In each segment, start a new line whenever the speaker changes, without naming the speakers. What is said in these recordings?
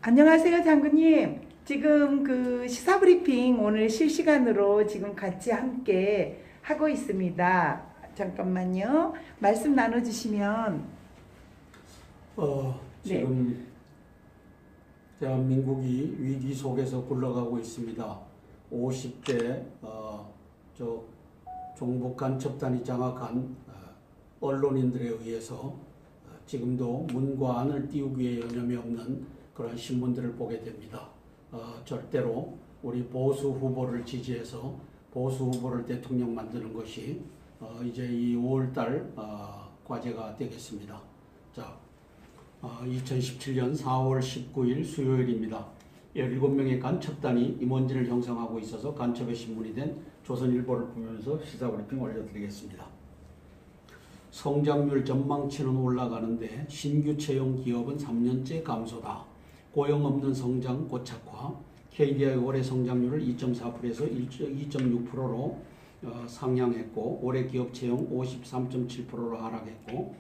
안녕하세요, 장군님. 지금 그 시사 브리핑 오늘 실시간으로 지금 같이 함께 하고 있습니다. 잠깐만요. 말씀 나눠주시면. 네.
지금 대한민국이 위기 속에서 굴러가고 있습니다. 50대 저 종북 간첩단이 장악한 언론인들에 의해서 지금도 문과 안을 띄우기 위해 여념이 없는 그런 신문들을 보게 됩니다. 절대로 우리 보수 후보를 지지해서 보수 후보를 대통령 만드는 것이 이제 이 5월달 과제가 되겠습니다. 자, 2017년 4월 19일 수요일입니다. 17명의 간첩단이 임원진을 형성하고 있어서 간첩의 신문이 된 조선일보를 보면서 시사브리핑 올려드리겠습니다. 성장률 전망치는 올라가는데 신규 채용 기업은 3년째 감소다. 고용 없는 성장 고착화. KDI 올해 성장률을 2.4%에서 2.6%로 상향했고 올해 기업 채용 53.7%로 하락했고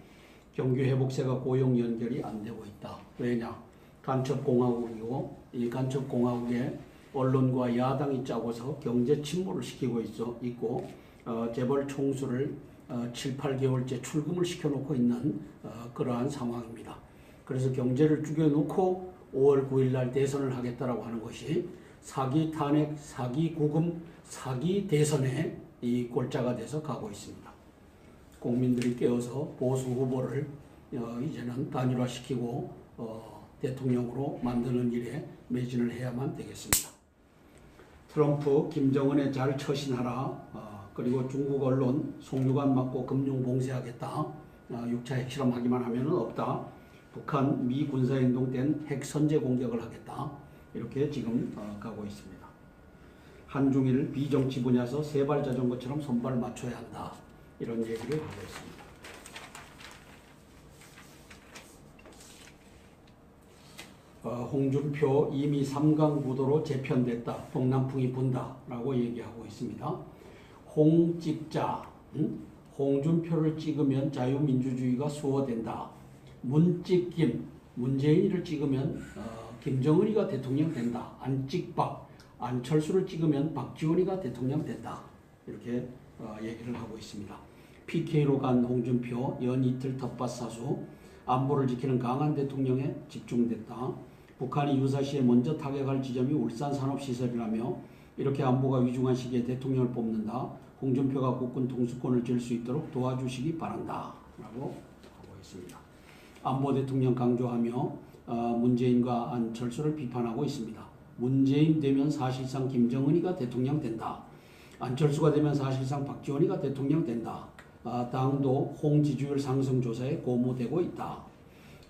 경기 회복세가 고용 연결이 안 되고 있다. 왜냐? 간첩공화국이고 이 간첩공화국에 언론과 야당이 짜고서 경제 침몰을 시키고 있고 재벌 총수를 7, 8개월째 출금을 시켜놓고 있는 그러한 상황입니다. 그래서 경제를 죽여놓고 5월 9일 날 대선을 하겠다라고 하는 것이 사기 탄핵, 사기 구금, 사기 대선에 이 골자가 돼서 가고 있습니다. 국민들이 깨어서 보수 후보를 이제는 단일화시키고 대통령으로 만드는 일에 매진을 해야만 되겠습니다. 트럼프, 김정은에 잘 처신하라. 그리고 중국 언론 송유관 맞고 금융 봉쇄하겠다. 6차 핵실험하기만 하면 없다. 북한 미 군사행동 땐 핵 선제 공격을 하겠다. 이렇게 지금 가고 있습니다. 한중일 비정치 분야에서 세발 자전거처럼 손발 맞춰야 한다. 이런 얘기를 하고 있습니다. 홍준표 이미 3강 구도로 재편됐다. 동남풍이 분다라고 얘기하고 있습니다. 홍찍자, 홍준표를 찍으면 자유민주주의가 수호된다. 문찍김, 문재인을 찍으면 김정은이가 대통령 된다. 안찍박, 안철수를 찍으면 박지원이가 대통령 된다. 이렇게 얘기를 하고 있습니다. PK로 간 홍준표, 연 이틀 텃밭 사수, 안보를 지키는 강한 대통령에 집중됐다. 북한이 유사시에 먼저 타격할 지점이 울산 산업시설이라며 이렇게 안보가 위중한 시기에 대통령을 뽑는다. 홍준표가 국군 통수권을 쥘 수 있도록 도와주시기 바란다. 라고 하고 있습니다. 안보 대통령 강조하며 문재인과 안철수를 비판하고 있습니다. 문재인 되면 사실상 김정은이가 대통령 된다. 안철수가 되면 사실상 박지원이가 대통령 된다. 당도 홍 지지율 상승 조사에 고무되고 있다.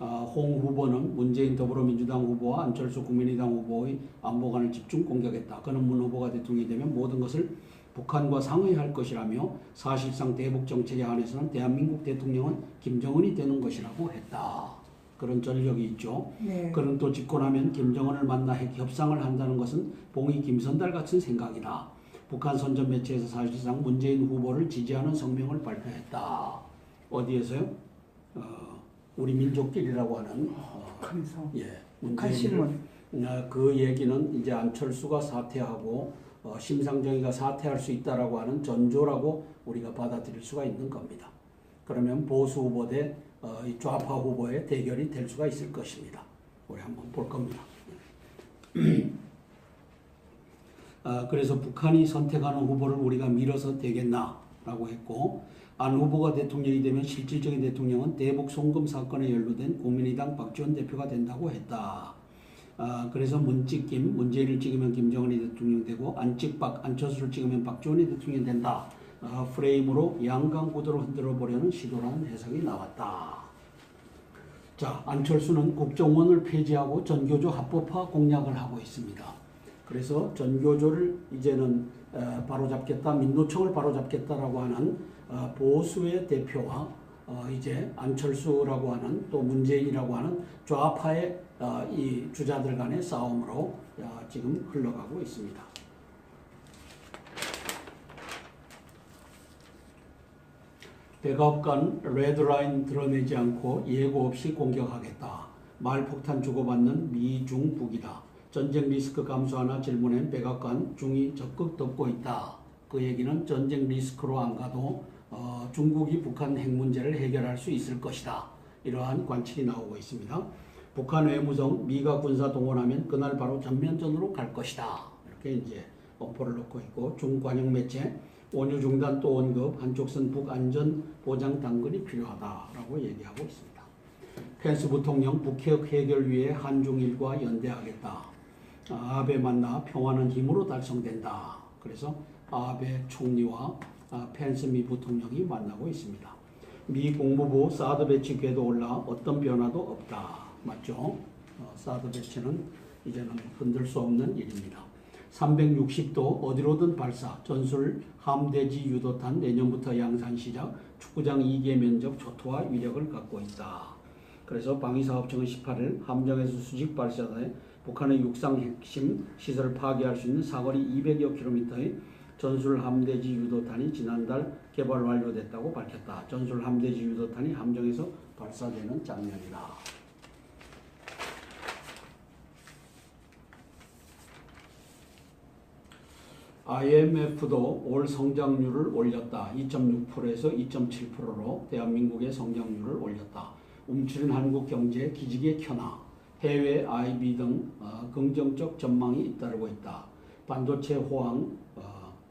홍 후보는 문재인 더불어민주당 후보와 안철수 국민의당 후보의 안보관을 집중 공격했다. 그는 문 후보가 대통령이 되면 모든 것을 북한과 상의할 것이라며 사실상 대북 정책에 한해서는 대한민국 대통령은 김정은이 되는 것이라고 했다. 그런 전력이 있죠.
네.
그는 또 집권하면 김정은을 만나 핵 협상을 한다는 것은 봉이 김선달 같은 생각이다. 북한 선전 매체에서 사실상 문재인 후보를 지지하는 성명을 발표했다. 어디에서요? 우리 민족길이라고 하는
북한 신문.
그 얘기는 이제 안철수가 사퇴하고 심상정이가 사퇴할 수 있다라고 하는 전조라고 우리가 받아들일 수가 있는 겁니다. 그러면 보수 후보 대 좌파 후보의 대결이 될 수가 있을 것입니다. 우리 한번 볼 겁니다. 그래서 북한이 선택하는 후보를 우리가 밀어서 되겠나라고 했고 안 후보가 대통령이 되면 실질적인 대통령은 대북 송금 사건에 연루된 국민의당 박지원 대표가 된다고 했다. 그래서 문찍김, 문재인을 찍으면 김정은이 대통령 되고 안찍박, 안철수를 찍으면 박지원이 대통령 된다. 프레임으로 양강 구도로 흔들어 보려는 시도라는 해석이 나왔다. 자, 안철수는 국정원을 폐지하고 전교조 합법화 공약을 하고 있습니다. 그래서 전교조를 이제는 바로잡겠다, 민노총을 바로잡겠다라고 하는 보수의 대표와 이제 안철수라고 하는 또 문재인이라고 하는 좌파의 이 주자들 간의 싸움으로 지금 흘러가고 있습니다. 백악관 레드라인 드러내지 않고 예고 없이 공격하겠다. 말폭탄 주고받는 미, 중, 북이다. 전쟁 리스크 감소하나 질문엔 백악관 중이 적극 돕고 있다. 그 얘기는 전쟁 리스크로 안 가도 중국이 북한 핵 문제를 해결할 수 있을 것이다. 이러한 관측이 나오고 있습니다. 북한 외무성 미가 군사 동원하면 그날 바로 전면전으로 갈 것이다. 이렇게 이제 엄포를 놓고 있고 중관영 매체 원유 중단 또 언급 한쪽선 북안전 보장 당근이 필요하다라고 얘기하고 있습니다. 펜스 부통령 북핵 해결 위해 한중일과 연대하겠다. 아베 만나 평화는 힘으로 달성된다. 그래서 아베 총리와 펜스 미 부통령이 만나고 있습니다. 미 국무부 사드 배치 궤도 올라 어떤 변화도 없다. 맞죠? 사드 배치는 이제는 흔들 수 없는 일입니다. 360도 어디로든 발사, 전술 함대지 유도탄 내년부터 양산 시작, 축구장 2개 면적 초토화 위력을 갖고 있다. 그래서 방위사업청은 18일 함정에서 수직 발사대 북한의 육상 핵심 시설을 파괴할 수 있는 사거리 200여 킬로미터의 전술 함대지 유도탄이 지난달 개발 완료됐다고 밝혔다. 전술 함대지 유도탄이 함정에서 발사되는 장면이다. IMF도 올 성장률을 올렸다. 2.6%에서 2.7%로 대한민국의 성장률을 올렸다. 움츠린 한국 경제 기지개 켜나 해외 IB 등 긍정적 전망이 잇따르고 있다. 반도체 호황,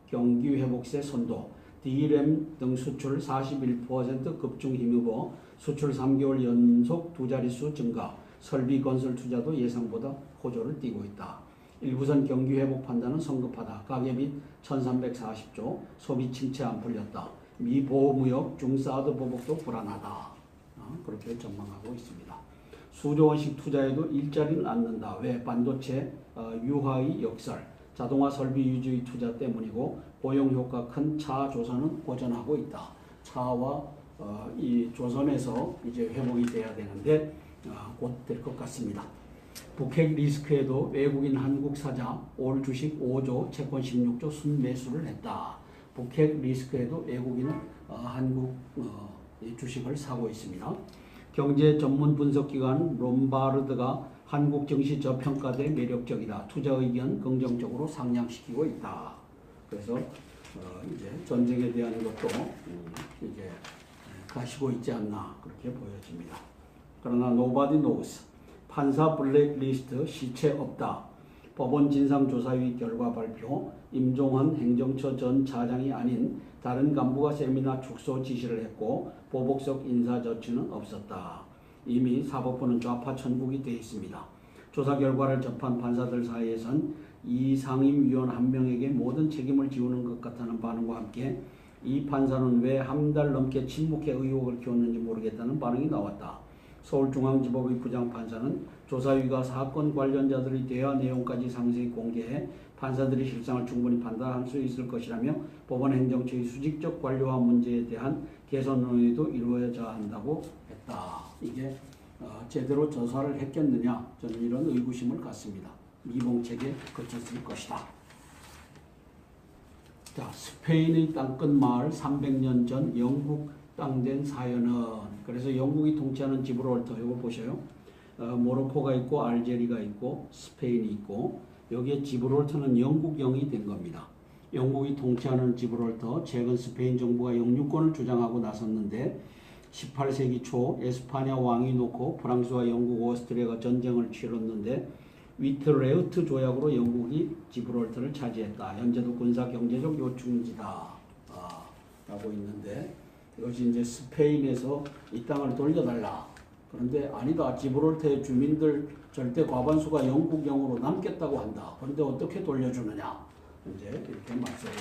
경기 회복세 선도, DRAM 등 수출 41% 급증 힘입어 수출 3개월 연속 두 자릿수 증가, 설비 건설 투자도 예상보다 호조를 띠고 있다. 일부선 경기 회복 판단은 성급하다. 가계빚 1340조, 소비 침체 안 풀렸다. 미 보호무역 중사드 보복도 불안하다. 그렇게 전망하고 있습니다. 수조 원씩 투자해도 일자리는 않는다. 왜? 반도체 유화의 역설, 자동화 설비 유지의 투자 때문이고 고용 효과 큰 차 조선은 고전하고 있다. 차와 이 조선에서 이제 회복이 돼야 되는데 곧 될 것 같습니다. 북핵 리스크에도 외국인 한국 사자 올 주식 5조, 채권 16조 순매수를 했다. 북핵 리스크에도 외국인은 한국 주식을 사고 있습니다. 경제 전문 분석기관 롬바르드가 한국 증시 저평가돼 매력적이다. 투자 의견 긍정적으로 상향시키고 있다. 그래서 이제 전쟁에 대한 것도 이제 가시고 있지 않나 그렇게 보여집니다. 그러나 nobody knows. 판사 블랙리스트 시체 없다. 법원 진상조사위 결과 발표. 임종헌 행정처 전 차장이 아닌 다른 간부가 세미나 축소 지시를 했고 보복적 인사 조치는 없었다. 이미 사법부는 좌파 천국이 되어 있습니다. 조사 결과를 접한 판사들 사이에선 이 상임위원 한 명에게 모든 책임을 지우는 것 같다는 반응과 함께 이 판사는 왜 한 달 넘게 침묵해 의혹을 키웠는지 모르겠다는 반응이 나왔다. 서울중앙지법의 부장판사는 조사위가 사건 관련자들의 대화 내용까지 상세히 공개해 판사들이 실상을 충분히 판단할 수 있을 것이라며 법원 행정처의 수직적 관료화 문제에 대한 개선 논의도 이루어져야 한다고 했다. 이게 제대로 조사를 했겠느냐, 저는 이런 의구심을 갖습니다. 미봉책에 그쳤을 것이다. 자, 스페인의 땅끝 마을 300년 전 영국 땅된 사연은, 그래서 영국이 통치하는 지브롤터, 이거 보셔요. 모로코가 있고 알제리가 있고 스페인이 있고 여기에 지브롤터는 영국령이 된 겁니다. 영국이 통치하는 지브롤터, 최근 스페인 정부가 영유권을 주장하고 나섰는데 18세기 초 에스파냐 왕이 놓고 프랑스와 영국, 오스트리아가 전쟁을 치렀는데 위트레우트 조약으로 영국이 지브롤터를 차지했다. 현재도 군사 경제적 요충지다 라고 있는데 이것이 이제 스페인에서 이 땅을 돌려달라. 그런데 아니다. 지브롤터의 주민들 절대 과반수가 영국령으로 남겠다고 한다. 그런데 어떻게 돌려주느냐. 이제 이렇게 말씀을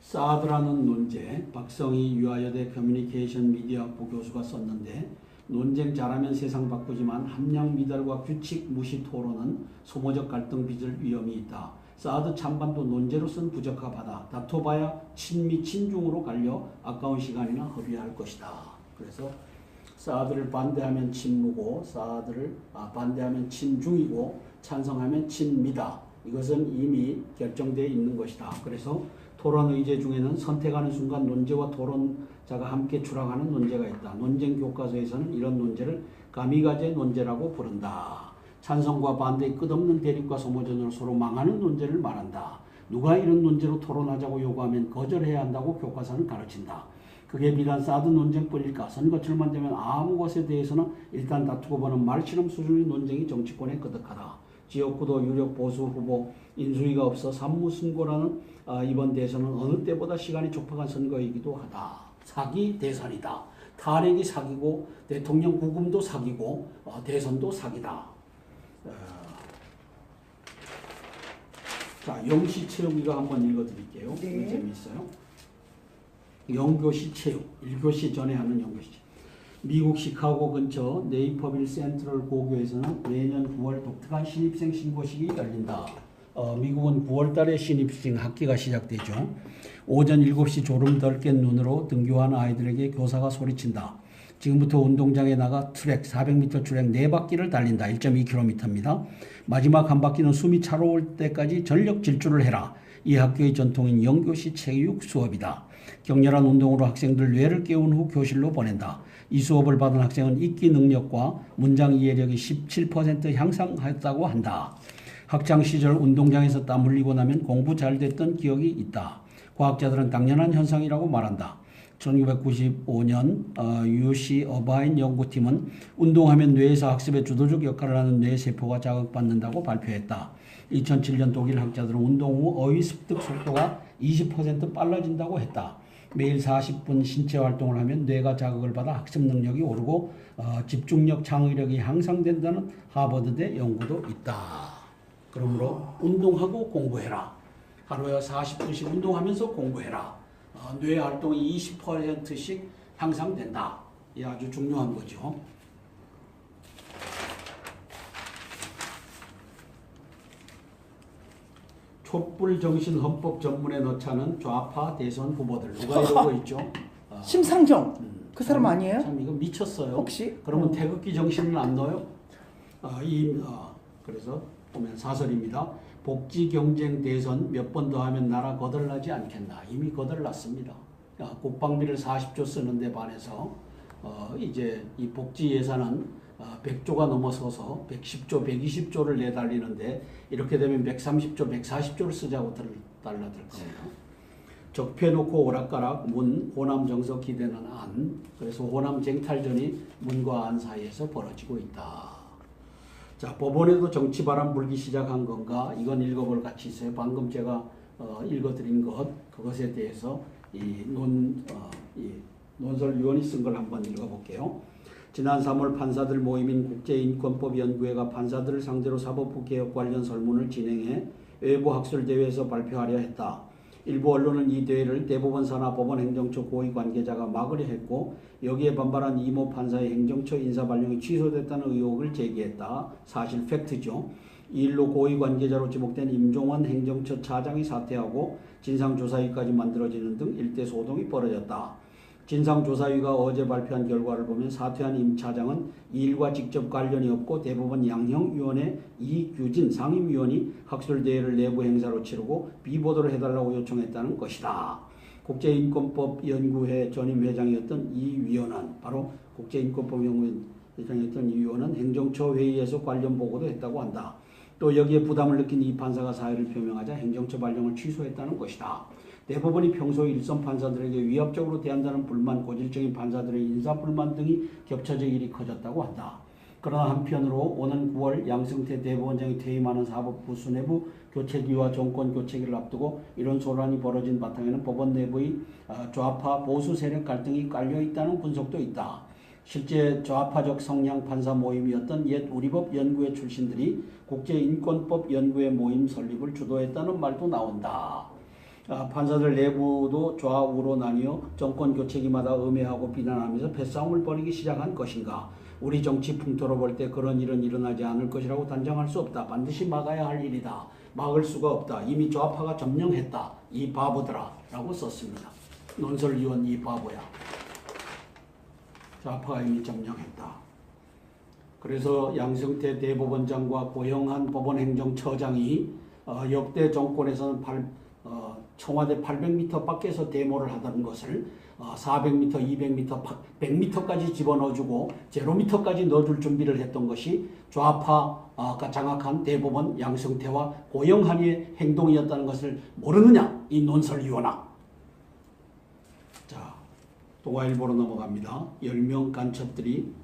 사드라는 논제, 박성희 유아여대 커뮤니케이션 미디어학부 교수가 썼는데 논쟁 잘하면 세상 바꾸지만 함량 미달과 규칙 무시 토론은 소모적 갈등 빚을 위험이 있다. 사드 찬반도 논제로 쓴 부적합하다. 다퉈봐야 친미 친중으로 갈려 아까운 시간이나 허비할 것이다. 그래서 사드를 반대하면 친무고 사드를 반대하면 친중이고 찬성하면 친미다. 이것은 이미 결정되어 있는 것이다. 그래서 토론 의제 중에는 선택하는 순간 논제와 토론자가 함께 추락하는 논제가 있다. 논쟁 교과서에서는 이런 논제를 가미가제 논제라고 부른다. 찬성과 반대의 끝없는 대립과 소모전으로 서로 망하는 논제를 말한다. 누가 이런 논제로 토론하자고 요구하면 거절해야 한다고 교과서는 가르친다. 그게 비단 사드 논쟁뿐일까? 선거철만 되면 아무 것에 대해서는 일단 다투고 보는 말실험 수준의 논쟁이 정치권에 거득하다. 지역구도 유력 보수 후보 인수위가 없어 산무승고라는 이번 대선은 어느 때보다 시간이 촉박한 선거이기도 하다. 사기 대선이다. 탄핵이 사기고 대통령 구금도 사기고 대선도 사기다. 자, 영시체육이가 한번 읽어드릴게요.
네.
재미있어요. 영교시 체육, 1교시 전에 하는 영교시 체육. 미국 시카고 근처 네이퍼빌 센트럴 고교에서는 매년 9월 독특한 신입생 신고식이 열린다. 미국은 9월 달에 신입생 학기가 시작되죠. 오전 7시 졸음 덜 깬 눈으로 등교하는 아이들에게 교사가 소리친다. 지금부터 운동장에 나가 트랙 400m 트랙 4바퀴를 달린다. 1.2km입니다. 마지막 한 바퀴는 숨이 차올 때까지 전력 질주를 해라. 이 학교의 전통인 영교시 체육 수업이다. 격렬한 운동으로 학생들 뇌를 깨운 후 교실로 보낸다. 이 수업을 받은 학생은 읽기 능력과 문장 이해력이 17% 향상했다고 한다. 학창 시절 운동장에서 땀 흘리고 나면 공부 잘 됐던 기억이 있다. 과학자들은 당연한 현상이라고 말한다. 1995년 UC 어바인 연구팀은 운동하면 뇌에서 학습에 주도적 역할을 하는 뇌세포가 자극받는다고 발표했다. 2007년 독일 학자들은 운동 후 어휘 습득 속도가 20% 빨라진다고 했다. 매일 40분 신체 활동을 하면 뇌가 자극을 받아 학습 능력이 오르고 집중력, 창의력이 향상된다는 하버드대 연구도 있다. 그러므로 운동하고 공부해라. 하루에 40분씩 운동하면서 공부해라. 뇌 활동이 20%씩 향상된다. 이 아주 중요한 거죠. 촛불 정신 헌법 전문에 넣자는 좌파 대선 후보들 누가 이러고 있죠?
심상정 그 사람 아니에요?
참 이거 미쳤어요.
혹시?
그러면 태극기 정신은 안 넣어요? 그래서 보면 사설입니다. 복지 경쟁 대선 몇 번 더 하면 나라 거덜나지 않겠나. 이미 거덜났습니다. 국방비를 40조 쓰는데 반해서 이제 이 복지 예산은 100조가 넘어서서 110조, 120조를 내달리는데 이렇게 되면 130조, 140조를 쓰자고 달라들 겁니다. 적폐놓고 오락가락 문, 호남 정서 기대는 안. 그래서 호남 쟁탈전이 문과 안 사이에서 벌어지고 있다. 자, 법원에도 정치바람 불기 시작한 건가? 이건 읽어볼 가치 있어요. 방금 제가 읽어드린 그것에 대해서 이 논설위원이 쓴 걸 한번 읽어볼게요. 지난 3월 판사들 모임인 국제인권법연구회가 판사들을 상대로 사법부 개혁 관련 설문을 진행해 외부 학술대회에서 발표하려 했다. 일부 언론은 이 대회를 대법원 산하 법원 행정처 고위 관계자가 막으려 했고 여기에 반발한 이모 판사의 행정처 인사 발령이 취소됐다는 의혹을 제기했다. 사실 팩트죠. 이 일로 고위 관계자로 지목된 임종원 행정처 차장이 사퇴하고 진상조사위까지 만들어지는 등 일대 소동이 벌어졌다. 진상조사위가 어제 발표한 결과를 보면 사퇴한 임 차장은 이 일과 직접 관련이 없고 대법원 양형위원회 이규진 상임위원이 학술대회를 내부 행사로 치르고 비보도를 해달라고 요청했다는 것이다. 국제인권법연구회 전임 회장이었던 이 위원은 바로 국제인권법연구회 회장이었던 이 위원은 행정처 회의에서 관련 보고도 했다고 한다. 또 여기에 부담을 느낀 이 판사가 사의를 표명하자 행정처 발령을 취소했다는 것이다. 대법원이 평소 일선 판사들에게 위압적으로 대한다는 불만, 고질적인 판사들의 인사불만 등이 겹쳐져 일이 커졌다고 한다. 그러나 한편으로 오는 9월 양승태 대법원장이 퇴임하는 사법부 수뇌부 교체기와 정권 교체기를 앞두고 이런 소란이 벌어진 바탕에는 법원 내부의 좌파 보수 세력 갈등이 깔려있다는 분석도 있다. 실제 좌파적 성향 판사 모임이었던 옛 우리법 연구회 출신들이 국제인권법 연구회 모임 설립을 주도했다는 말도 나온다. 판사들 내부도 좌우로 나뉘어 정권 교체기마다 음해하고 비난하면서 패싸움을 벌이기 시작한 것인가. 우리 정치 풍토로 볼 때 그런 일은 일어나지 않을 것이라고 단정할 수 없다. 반드시 막아야 할 일이다. 막을 수가 없다. 이미 좌파가 점령했다. 이 바보들아 라고 썼습니다. 논설위원 이 바보야. 좌파가 이미 점령했다. 그래서 양승태 대법원장과 고영한 법원행정처장이 역대 정권에서는 청와대 800m 밖에서 데모를 하던 것을 400m, 200m, 100m까지 집어넣어주고 제로미터까지 넣어줄 준비를 했던 것이 좌파가 장악한 대법원 양승태와 고영한의 행동이었다는 것을 모르느냐, 이 논설위원아. 자, 동아일보로 넘어갑니다. 10명 간첩들이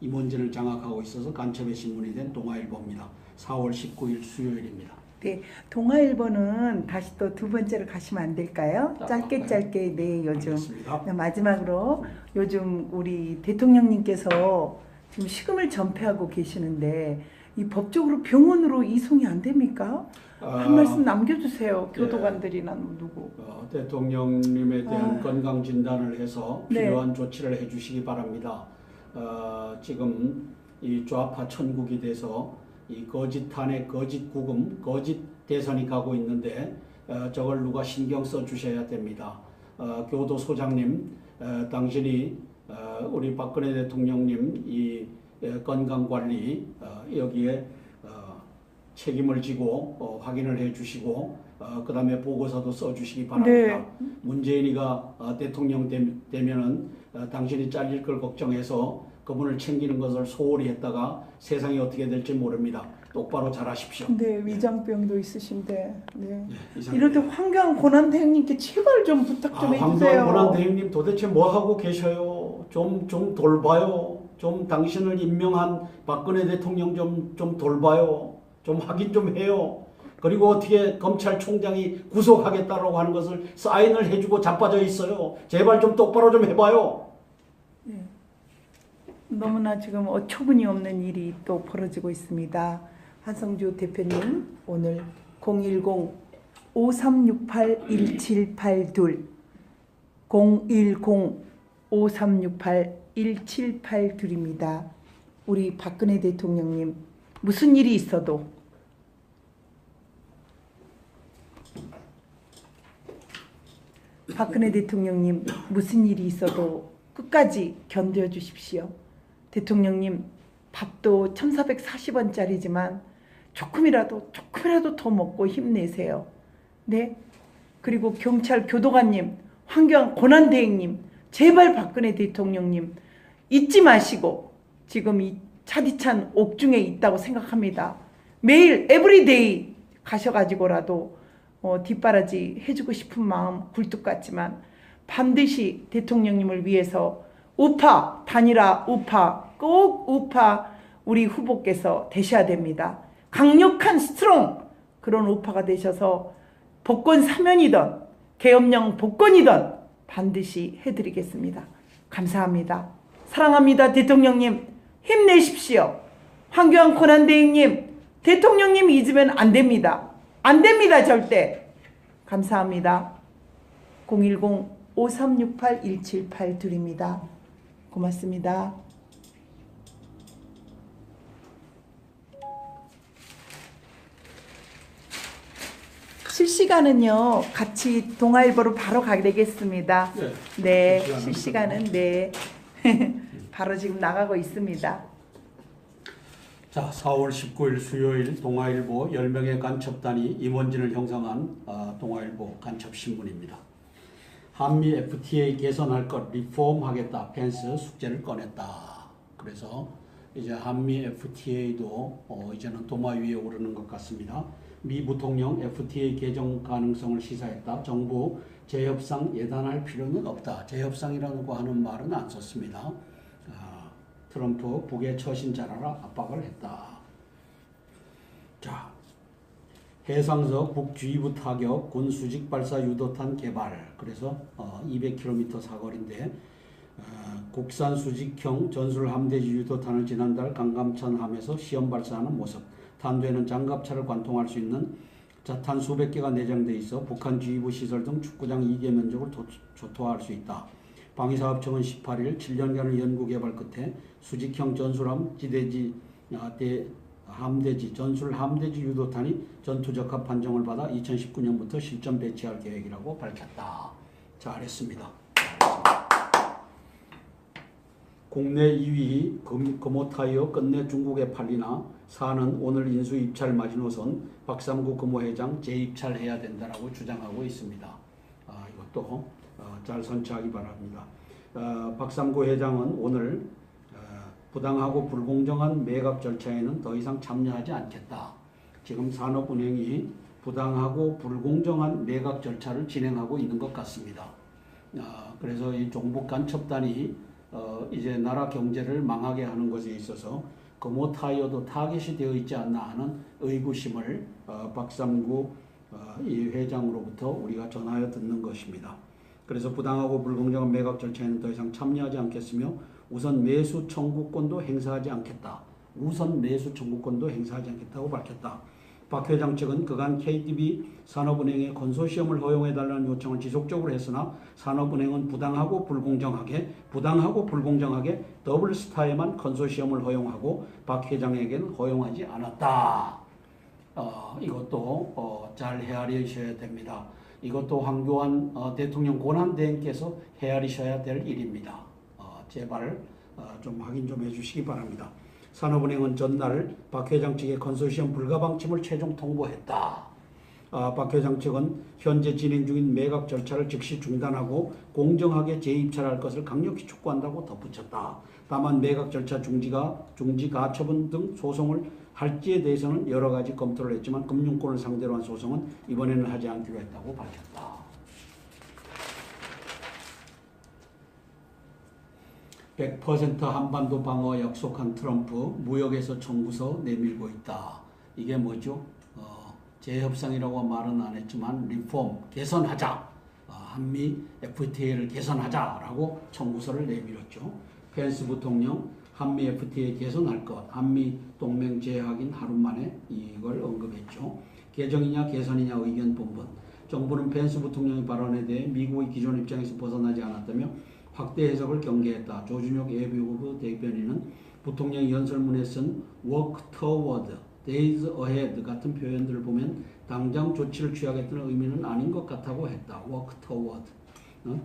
임원진을 장악하고 있어서 간첩의 신문이 된 동아일보입니다. 4월 19일 수요일입니다.
네, 동아일보는 다시 또 두 번째로 가시면 안 될까요? 짧게 네, 요즘
알겠습니다.
마지막으로 요즘 우리 대통령님께서 지금 식음을 전폐하고 계시는데 이 법적으로 병원으로 이송이 안 됩니까? 한 말씀 남겨주세요. 교도관들이나 누구.
대통령님에 대한 건강 진단을 해서 필요한
네.
조치를 해주시기 바랍니다. 지금 이 좌파 천국이 돼서 이 거짓 탄핵, 거짓 구금, 거짓 대선이 가고 있는데 저걸 누가 신경 써 주셔야 됩니다. 교도소장님, 당신이 우리 박근혜 대통령님 이 건강관리 여기에 책임을 지고 확인을 해 주시고 그 다음에 보고서도 써 주시기 바랍니다.
네.
문재인이가 대통령 되면은 당신이 잘릴 걸 걱정해서 그분을 챙기는 것을 소홀히 했다가 세상이 어떻게 될지 모릅니다. 똑바로 잘하십시오.
네, 위장병도 있으신데. 네.
네,
이럴 때 황교안 권한대행님께 제발 좀 부탁 좀 해주세요.
황교안 권한대행님 도대체 뭐 하고 계셔요? 좀 돌봐요. 좀 당신을 임명한 박근혜 대통령 좀 돌봐요. 좀 확인 좀 해요. 그리고 어떻게 검찰총장이 구속하겠다라고 하는 것을 사인을 해주고 자빠져 있어요. 제발 좀 똑바로 좀 해봐요.
네. 너무나 지금 어처구니 없는 일이 또 벌어지고 있습니다. 한성주 대표님 오늘 010-5368-1782 010-5368-1782입니다. 우리 박근혜 대통령님 무슨 일이 있어도 박근혜 대통령님 무슨 일이 있어도 끝까지 견뎌 주십시오. 대통령님 밥도 1440원짜리지만 조금이라도 더 먹고 힘내세요. 네. 그리고 경찰 교도관님, 황교안 권한대행님, 제발 박근혜 대통령님 잊지 마시고 지금 이 차디찬 옥중에 있다고 생각합니다. 매일 에브리데이 가셔가지고라도 뒷바라지 해주고 싶은 마음 굴뚝 같지만 반드시 대통령님을 위해서 우파 단일화 우파 꼭 우파 우리 후보께서 되셔야 됩니다. 강력한 스트롱 그런 우파가 되셔서 복권 사면이든 계엄령 복권이든 반드시 해드리겠습니다. 감사합니다. 사랑합니다. 대통령님 힘내십시오. 황교안 권한대행님 대통령님 잊으면 안 됩니다. 안 됩니다. 절대. 감사합니다. 010-5368-1782입니다. 고맙습니다. 실시간은요 같이 동아일보로 바로 가게 되겠습니다. 네, 실시간은 네 바로 지금 나가고 있습니다.
자, 4월 19일 수요일 동아일보 10명의 간첩단이 임원진을 형성한 동아일보 간첩신문입니다. 한미 FTA 개선할 것 리폼하겠다. 펜스 숙제를 꺼냈다. 그래서 이제 한미 FTA도 이제는 도마 위에 오르는 것 같습니다. 미 부통령 FTA 개정 가능성을 시사했다. 정부 재협상 예단할 필요는 없다. 재협상이라고 하는 말은 안 썼습니다. 트럼프 북의 처신 잘하라 압박을 했다. 자, 해상서 북주위부 타격 군 수직 발사 유도탄 개발. 그래서 200km 사거리인데 국산 수직형 전술 함대지 유도탄을 지난달 강감천 함에서 시험 발사하는 모습. 탄두에는 장갑차를 관통할 수 있는 자탄 수백 개가 내장돼 있어 북한 지휘부 시설 등 축구장 2개 면적을 초토화할 수 있다. 방위사업청은 18일 7년간의 연구 개발 끝에 수직형 전술함 지대지 함대지 전술 함대지 유도탄이 전투적합 판정을 받아 2019년부터 실전 배치할 계획이라고 밝혔다. 잘했습니다. 국내 2위 금호타이어 끝내 중국에 팔리나 4는 오늘 인수 입찰 마지노선 박삼구 금호회장 재입찰해야 된다라고 주장하고 있습니다. 이것도 잘 선취하기 바랍니다. 박삼구 회장은 오늘 부당하고 불공정한 매각 절차에는 더 이상 참여하지 않겠다. 지금 산업은행이 부당하고 불공정한 매각 절차를 진행하고 있는 것 같습니다. 그래서 이 종북 간첩단이 이제 나라 경제를 망하게 하는 것에 있어서 금호타이어도 타겟이 되어 있지 않나 하는 의구심을 박삼구 이 회장으로부터 우리가 전하여 듣는 것입니다. 그래서 부당하고 불공정한 매각 절차에는 더 이상 참여하지 않겠으며 우선 매수 청구권도 행사하지 않겠다. 우선 매수 청구권도 행사하지 않겠다고 밝혔다. 박 회장 측은 그간 KTB 산업은행의 컨소시엄을 허용해달라는 요청을 지속적으로 했으나 산업은행은 부당하고 불공정하게 더블스타에만 컨소시엄을 허용하고 박 회장에게는 허용하지 않았다. 이것도 잘 헤아리셔야 됩니다. 이것도 황교안 대통령 권한대행께서 헤아리셔야 될 일입니다. 제발 좀 확인 좀 해주시기 바랍니다. 산업은행은 전날 박 회장 측의 컨소시엄 불가 방침을 최종 통보했다. 박 회장 측은 현재 진행 중인 매각 절차를 즉시 중단하고 공정하게 재입찰할 것을 강력히 촉구한다고 덧붙였다. 다만 매각 절차 중지 가처분 등 소송을 할지에 대해서는 여러 가지 검토를 했지만 금융권을 상대로 한 소송은 이번에는 하지 않기로 했다고 밝혔다. 100% 한반도 방어 약속한 트럼프 무역에서 청구서 내밀고 있다. 이게 뭐죠? 재협상이라고 말은 안 했지만 리폼 개선하자. 한미 FTA를 개선하자라고 청구서를 내밀었죠. 펜스 부통령 한미 FTA 개선할 것, 한미 동맹 재확인 하루 만에 이걸 언급했죠. 개정이냐 개선이냐 의견 분분. 정부는 펜스 부통령의 발언에 대해 미국의 기존 입장에서 벗어나지 않았다며 확대 해석을 경계했다. 조준혁 예비후보 대변인은 부통령이 연설문에 쓴 work toward, days ahead 같은 표현들을 보면 당장 조치를 취하겠다는 의미는 아닌 것 같다고 했다. work toward,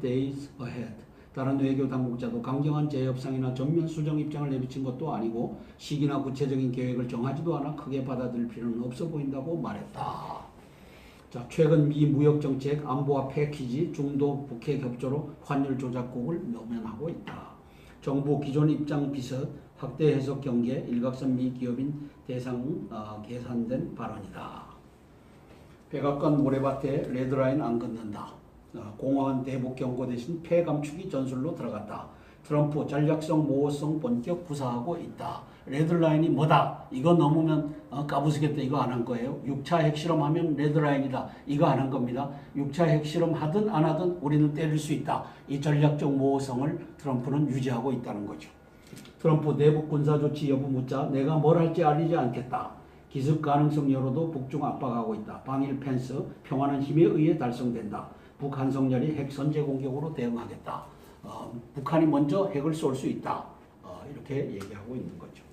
days ahead. 다른 외교 당국자도 강경한 재협상이나 전면 수정 입장을 내비친 것도 아니고 시기나 구체적인 계획을 정하지도 않아 크게 받아들일 필요는 없어 보인다고 말했다. 자, 최근 미 무역정책 안보화 패키지 중도 북핵 협조로 환율 조작국을 모면하고 있다. 정부 기존 입장 비슷 확대 해석 경계 일각선 미 기업인 대상 계산된 발언이다. 백악관 모래밭에 레드라인 안 긋는다. 공허한 대북 경고 대신 폐 감축이 전술로 들어갔다. 트럼프 전략성 모호성 본격 구사하고 있다. 레드라인이 뭐다? 이거 넘으면 까부수겠다. 이거 안 한 거예요. 6차 핵실험하면 레드라인이다. 이거 안 한 겁니다. 6차 핵실험 하든 안 하든 우리는 때릴 수 있다. 이 전략적 모호성을 트럼프는 유지하고 있다는 거죠. 트럼프 내부 군사조치 여부 묻자 내가 뭘 할지 알리지 않겠다. 기습 가능성 여로도 북중 압박하고 있다. 방일 펜스 평화는 힘에 의해 달성된다. 북한성열이 핵 선제 공격으로 대응하겠다. 북한이 먼저 핵을 쏠 수 있다. 이렇게 얘기하고 있는 거죠.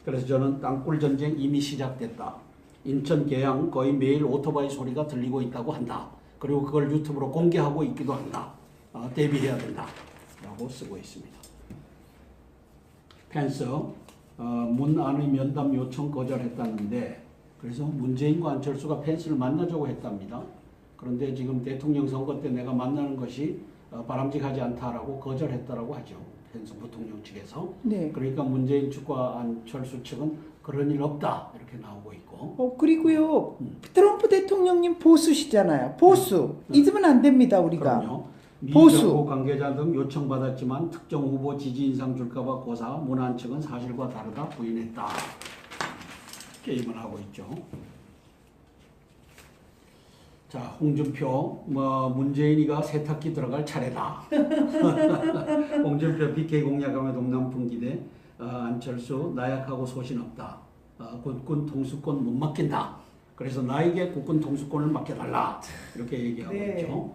그래서 저는 땅굴 전쟁 이미 시작됐다. 인천 계양 거의 매일 오토바이 소리가 들리고 있다고 한다. 그리고 그걸 유튜브로 공개하고 있기도 한다. 대비해야 된다. 라고 쓰고 있습니다. 펜스 문안의 면담 요청 거절했다는데 그래서 문재인과 안철수가 펜스를 만나자고 했답니다. 그런데 지금 대통령 선거 때 내가 만나는 것이 바람직하지 않다라고 거절했다라고 하죠. 펜스 부통령 측에서.
네.
그러니까 문재인 측과 안철수 측은 그런 일 없다 이렇게 나오고 있고.
그리고요. 트럼프 대통령님 보수시잖아요. 보수. 잊으면 안 됩니다. 우리가.
그럼요. 미
보수.
정부 관계자 등 요청받았지만 특정 후보 지지 인상 줄까봐 고사 문안 측은 사실과 다르다 부인했다. 게임을 하고 있죠. 자, 홍준표, 문재인이가 세탁기 들어갈 차례다. 홍준표 BK 공약하며 동남풍 기대, 안철수 나약하고 소신 없다. 국군 통수권 못 맡긴다. 그래서 나에게 국군 통수권을 맡겨달라. 이렇게 얘기하고
네.
있죠.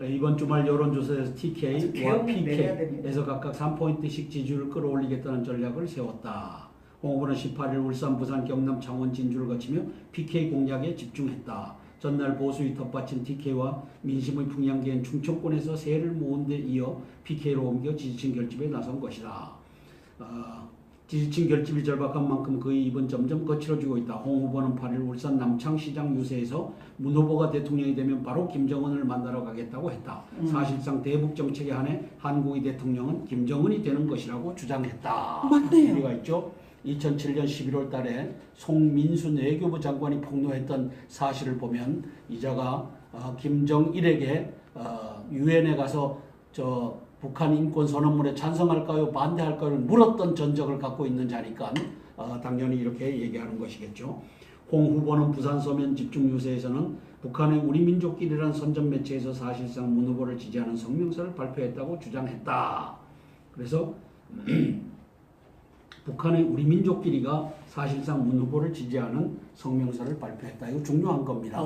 이번 주말 여론조사에서 TK와 PK에서 각각 3포인트씩 지지율을 끌어올리겠다는 전략을 세웠다. 홍 후보는 18일 울산, 부산, 경남, 창원, 진주를 거치며 PK 공약에 집중했다. 전날 보수의 텃밭인 TK와 민심의 풍향기엔 충청권에서 세를 모은 데 이어 PK로 옮겨 지지층 결집에 나선 것이다. 지지층 결집이 절박한 만큼 그의 입은 점점 거칠어지고 있다. 홍 후보는 8일 울산 남창시장 유세에서 문 후보가 대통령이 되면 바로 김정은을 만나러 가겠다고 했다. 사실상 대북 정책에 한해 한국의 대통령은 김정은이 되는 것이라고 주장했다.
맞네요.
우리가 있죠. 2007년 11월 달에 송민수 외교부 장관이 폭로했던 사실을 보면 이자가 김정일에게 유엔에 가서 북한 인권 선언문에 찬성할까요, 반대할까요 물었던 전적을 갖고 있는 자니까 당연히 이렇게 얘기하는 것이겠죠. 홍 후보는 부산 서면 집중 유세에서는 북한의 우리 민족끼리란 선전 매체에서 사실상 문 후보를 지지하는 성명서를 발표했다고 주장했다. 그래서 북한의 우리 민족끼리가 사실상 문 후보를 지지하는 성명서를 발표했다. 이거 중요한 겁니다.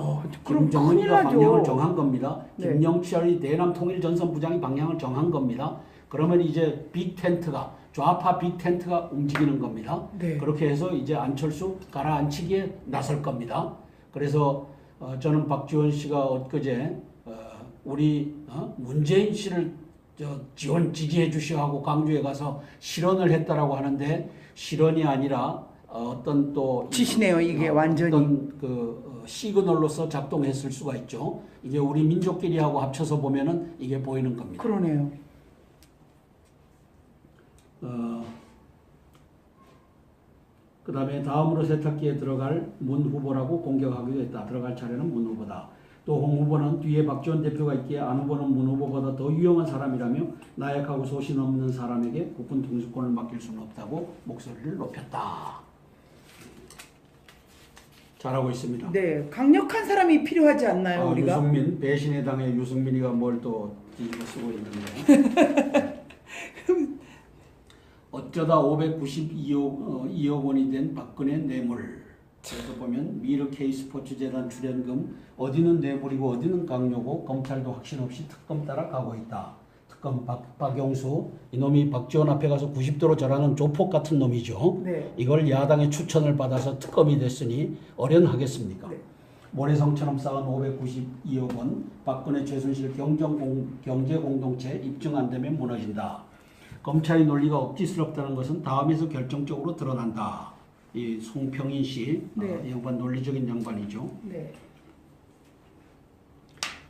김정은이가 방향을 정한 겁니다.
네.
김영철이 대남 통일 전선 부장이 방향을 정한 겁니다. 그러면 이제 빅텐트가 좌파 빅텐트가 움직이는 겁니다.
네.
그렇게 해서 이제 안철수 가라앉히기에 나설 겁니다. 그래서 저는 박지원 씨가 엊그제 우리 문재인 씨를 지지해 주시오 하고 광주에 가서 실언을 했다라고 하는데 실언이 아니라 어떤 또
지시네요. 이게 완전히
어떤 시그널로서 작동했을 수가 있죠. 이게 우리 민족끼리하고 합쳐서 보면은 이게 보이는 겁니다.
그러네요.
그 다음에 다음으로 세탁기에 들어갈 문 후보라고 공격하기도 했다. 들어갈 차례는 문 후보다. 또 홍 후보는 뒤에 박지원 대표가 있기에 안 후보는 문 후보보다 더 유용한 사람이라며 나약하고 소신 없는 사람에게 국군 통수권을 맡길 수는 없다고 목소리를 높였다. 잘하고 있습니다.
네, 강력한 사람이 필요하지 않나요, 우리가?
유승민, 배신의 당의 유승민이가 뭘 또 뒤집어 쓰고 있는데 어쩌다 592억 원이 된 박근혜 뇌물. 그래서 보면 미르 K스포츠 재단 출연금 어디는 뇌물이고 어디는 강요고 검찰도 확신 없이 특검 따라 가고 있다. 특검 박영수 이놈이 박지원 앞에 가서 90도로 절하는 조폭 같은 놈이죠.
네.
이걸 야당의 추천을 받아서 특검이 됐으니 어련하겠습니까?
네.
모래성처럼 쌓은 592억 원 박근혜 최순실 경제공동체 입증 안 되면 무너진다. 검찰의 논리가 억지스럽다는 것은 다음에서 결정적으로 드러난다. 이 송평인 씨,
네.
양반 논리적인 양반이죠.
네.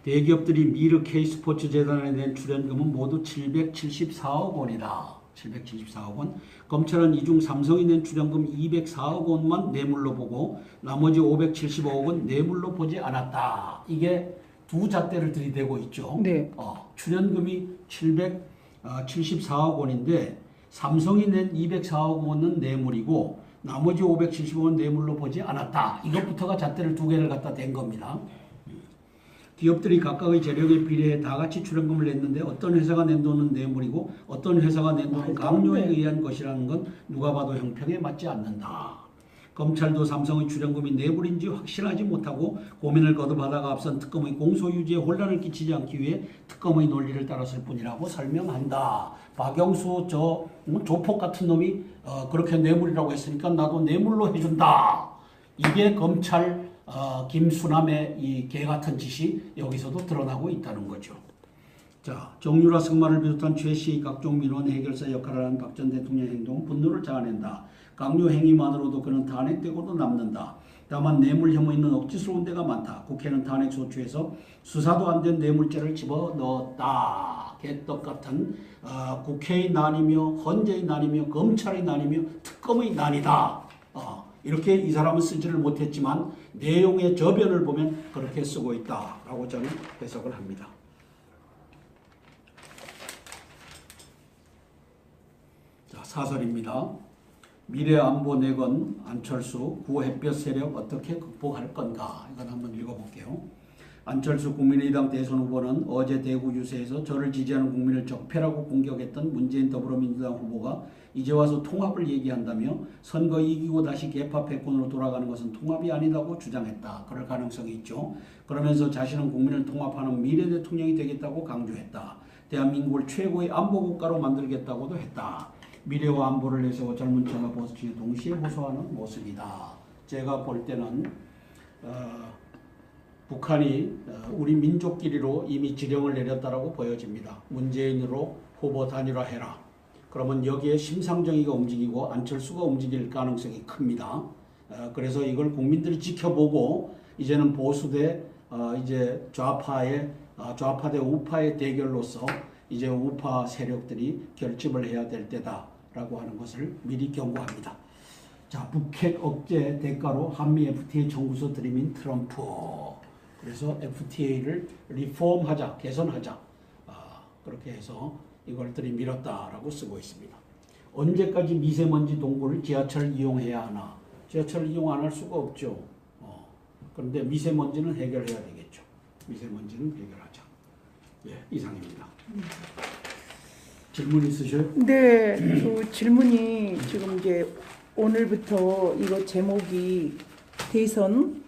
대기업들이 미르 K스포츠 재단에 낸 출연금은 모두 774억 원이다. 774억 원. 검찰은 이 중 삼성이 낸 출연금 204억 원만 뇌물로 보고 나머지 575억 원 뇌물로 보지 않았다. 이게 두 잣대를 들이대고 있죠.
네.
출연금이 774억 원인데 삼성이 낸 204억 원은 뇌물이고 나머지 575억 원 뇌물로 보지 않았다. 이것부터가 잣대를 두 개를 갖다 댄 겁니다. 기업들이 각각의 재력에 비례해 다 같이 출연금을 냈는데 어떤 회사가 낸 돈은 뇌물이고 어떤 회사가 낸 돈은 강요에 의한 것이라는 건 누가 봐도 형평에 맞지 않는다. 검찰도 삼성의 출연금이 뇌물인지 확신하지 못하고 고민을 거듭하다가 앞선 특검의 공소유지에 혼란을 끼치지 않기 위해 특검의 논리를 따랐을 뿐이라고 설명한다. 박영수 조폭 같은 놈이 그렇게 뇌물이라고 했으니까 나도 뇌물로 해준다. 이게 검찰 김수남의 이 개 같은 짓이 여기서도 드러나고 있다는 거죠. 자, 정유라 승마를 비롯한 최 씨의 각종 민원 해결사 역할을 하는 박 전 대통령의 행동은 분노를 자아낸다. 강요 행위만으로도 그는 탄핵되고도 남는다. 다만 뇌물 혐의는 억지스러운 데가 많다. 국회는 탄핵 소추에서 수사도 안 된 뇌물죄를 집어넣었다. 개떡 같은 국회의 난이며 헌재의 난이며 검찰의 난이며 특검의 난이다. 이렇게 이 사람은 쓰지를 못했지만 내용의 저변을 보면 그렇게 쓰고 있다라고 저는 해석을 합니다. 자, 사설입니다. 미래안보 내건 안철수 구햇볕 세력 어떻게 극복할 건가? 이건 한번 읽어볼게요. 안철수 국민의당 대선 후보는 어제 대구 유세에서 저를 지지하는 국민을 적폐라고 공격했던 문재인 더불어민주당 후보가 이제 와서 통합을 얘기한다며 선거 이기고 다시 개파 패권으로 돌아가는 것은 통합이 아니다고 주장했다. 그럴 가능성이 있죠. 그러면서 자신은 국민을 통합하는 미래 대통령이 되겠다고 강조했다. 대한민국을 최고의 안보국가로 만들겠다고도 했다. 미래와 안보를 내세워 젊은 층과 보수층이 동시에 호소하는 모습이다. 제가 볼 때는 북한이 우리 민족끼리로 이미 지령을 내렸다라고 보여집니다. 문재인으로 후보 단일화해라. 그러면 여기에 심상정의가 움직이고 안철수가 움직일 가능성이 큽니다. 그래서 이걸 국민들이 지켜보고 이제는 보수 대 이제 좌파 대 우파의 대결로서 이제 우파 세력들이 결집을 해야 될 때다라고 하는 것을 미리 경고합니다. 자, 북핵 억제 대가로 한미 FTA 청구서 들이민 트럼프. 그래서 FTA를 리폼하자, 개선하자. 그렇게 해서 이걸 들이밀었다라고 쓰고 있습니다. 언제까지 미세먼지 동굴을 지하철 이용해야 하나? 지하철 이용 안 할 수가 없죠. 그런데 미세먼지는 해결해야 되겠죠. 미세먼지는 해결하자. 예, 이상입니다. 질문 있으셔요?
네, 그 질문이 지금 이제 오늘부터 이거 제목이 대선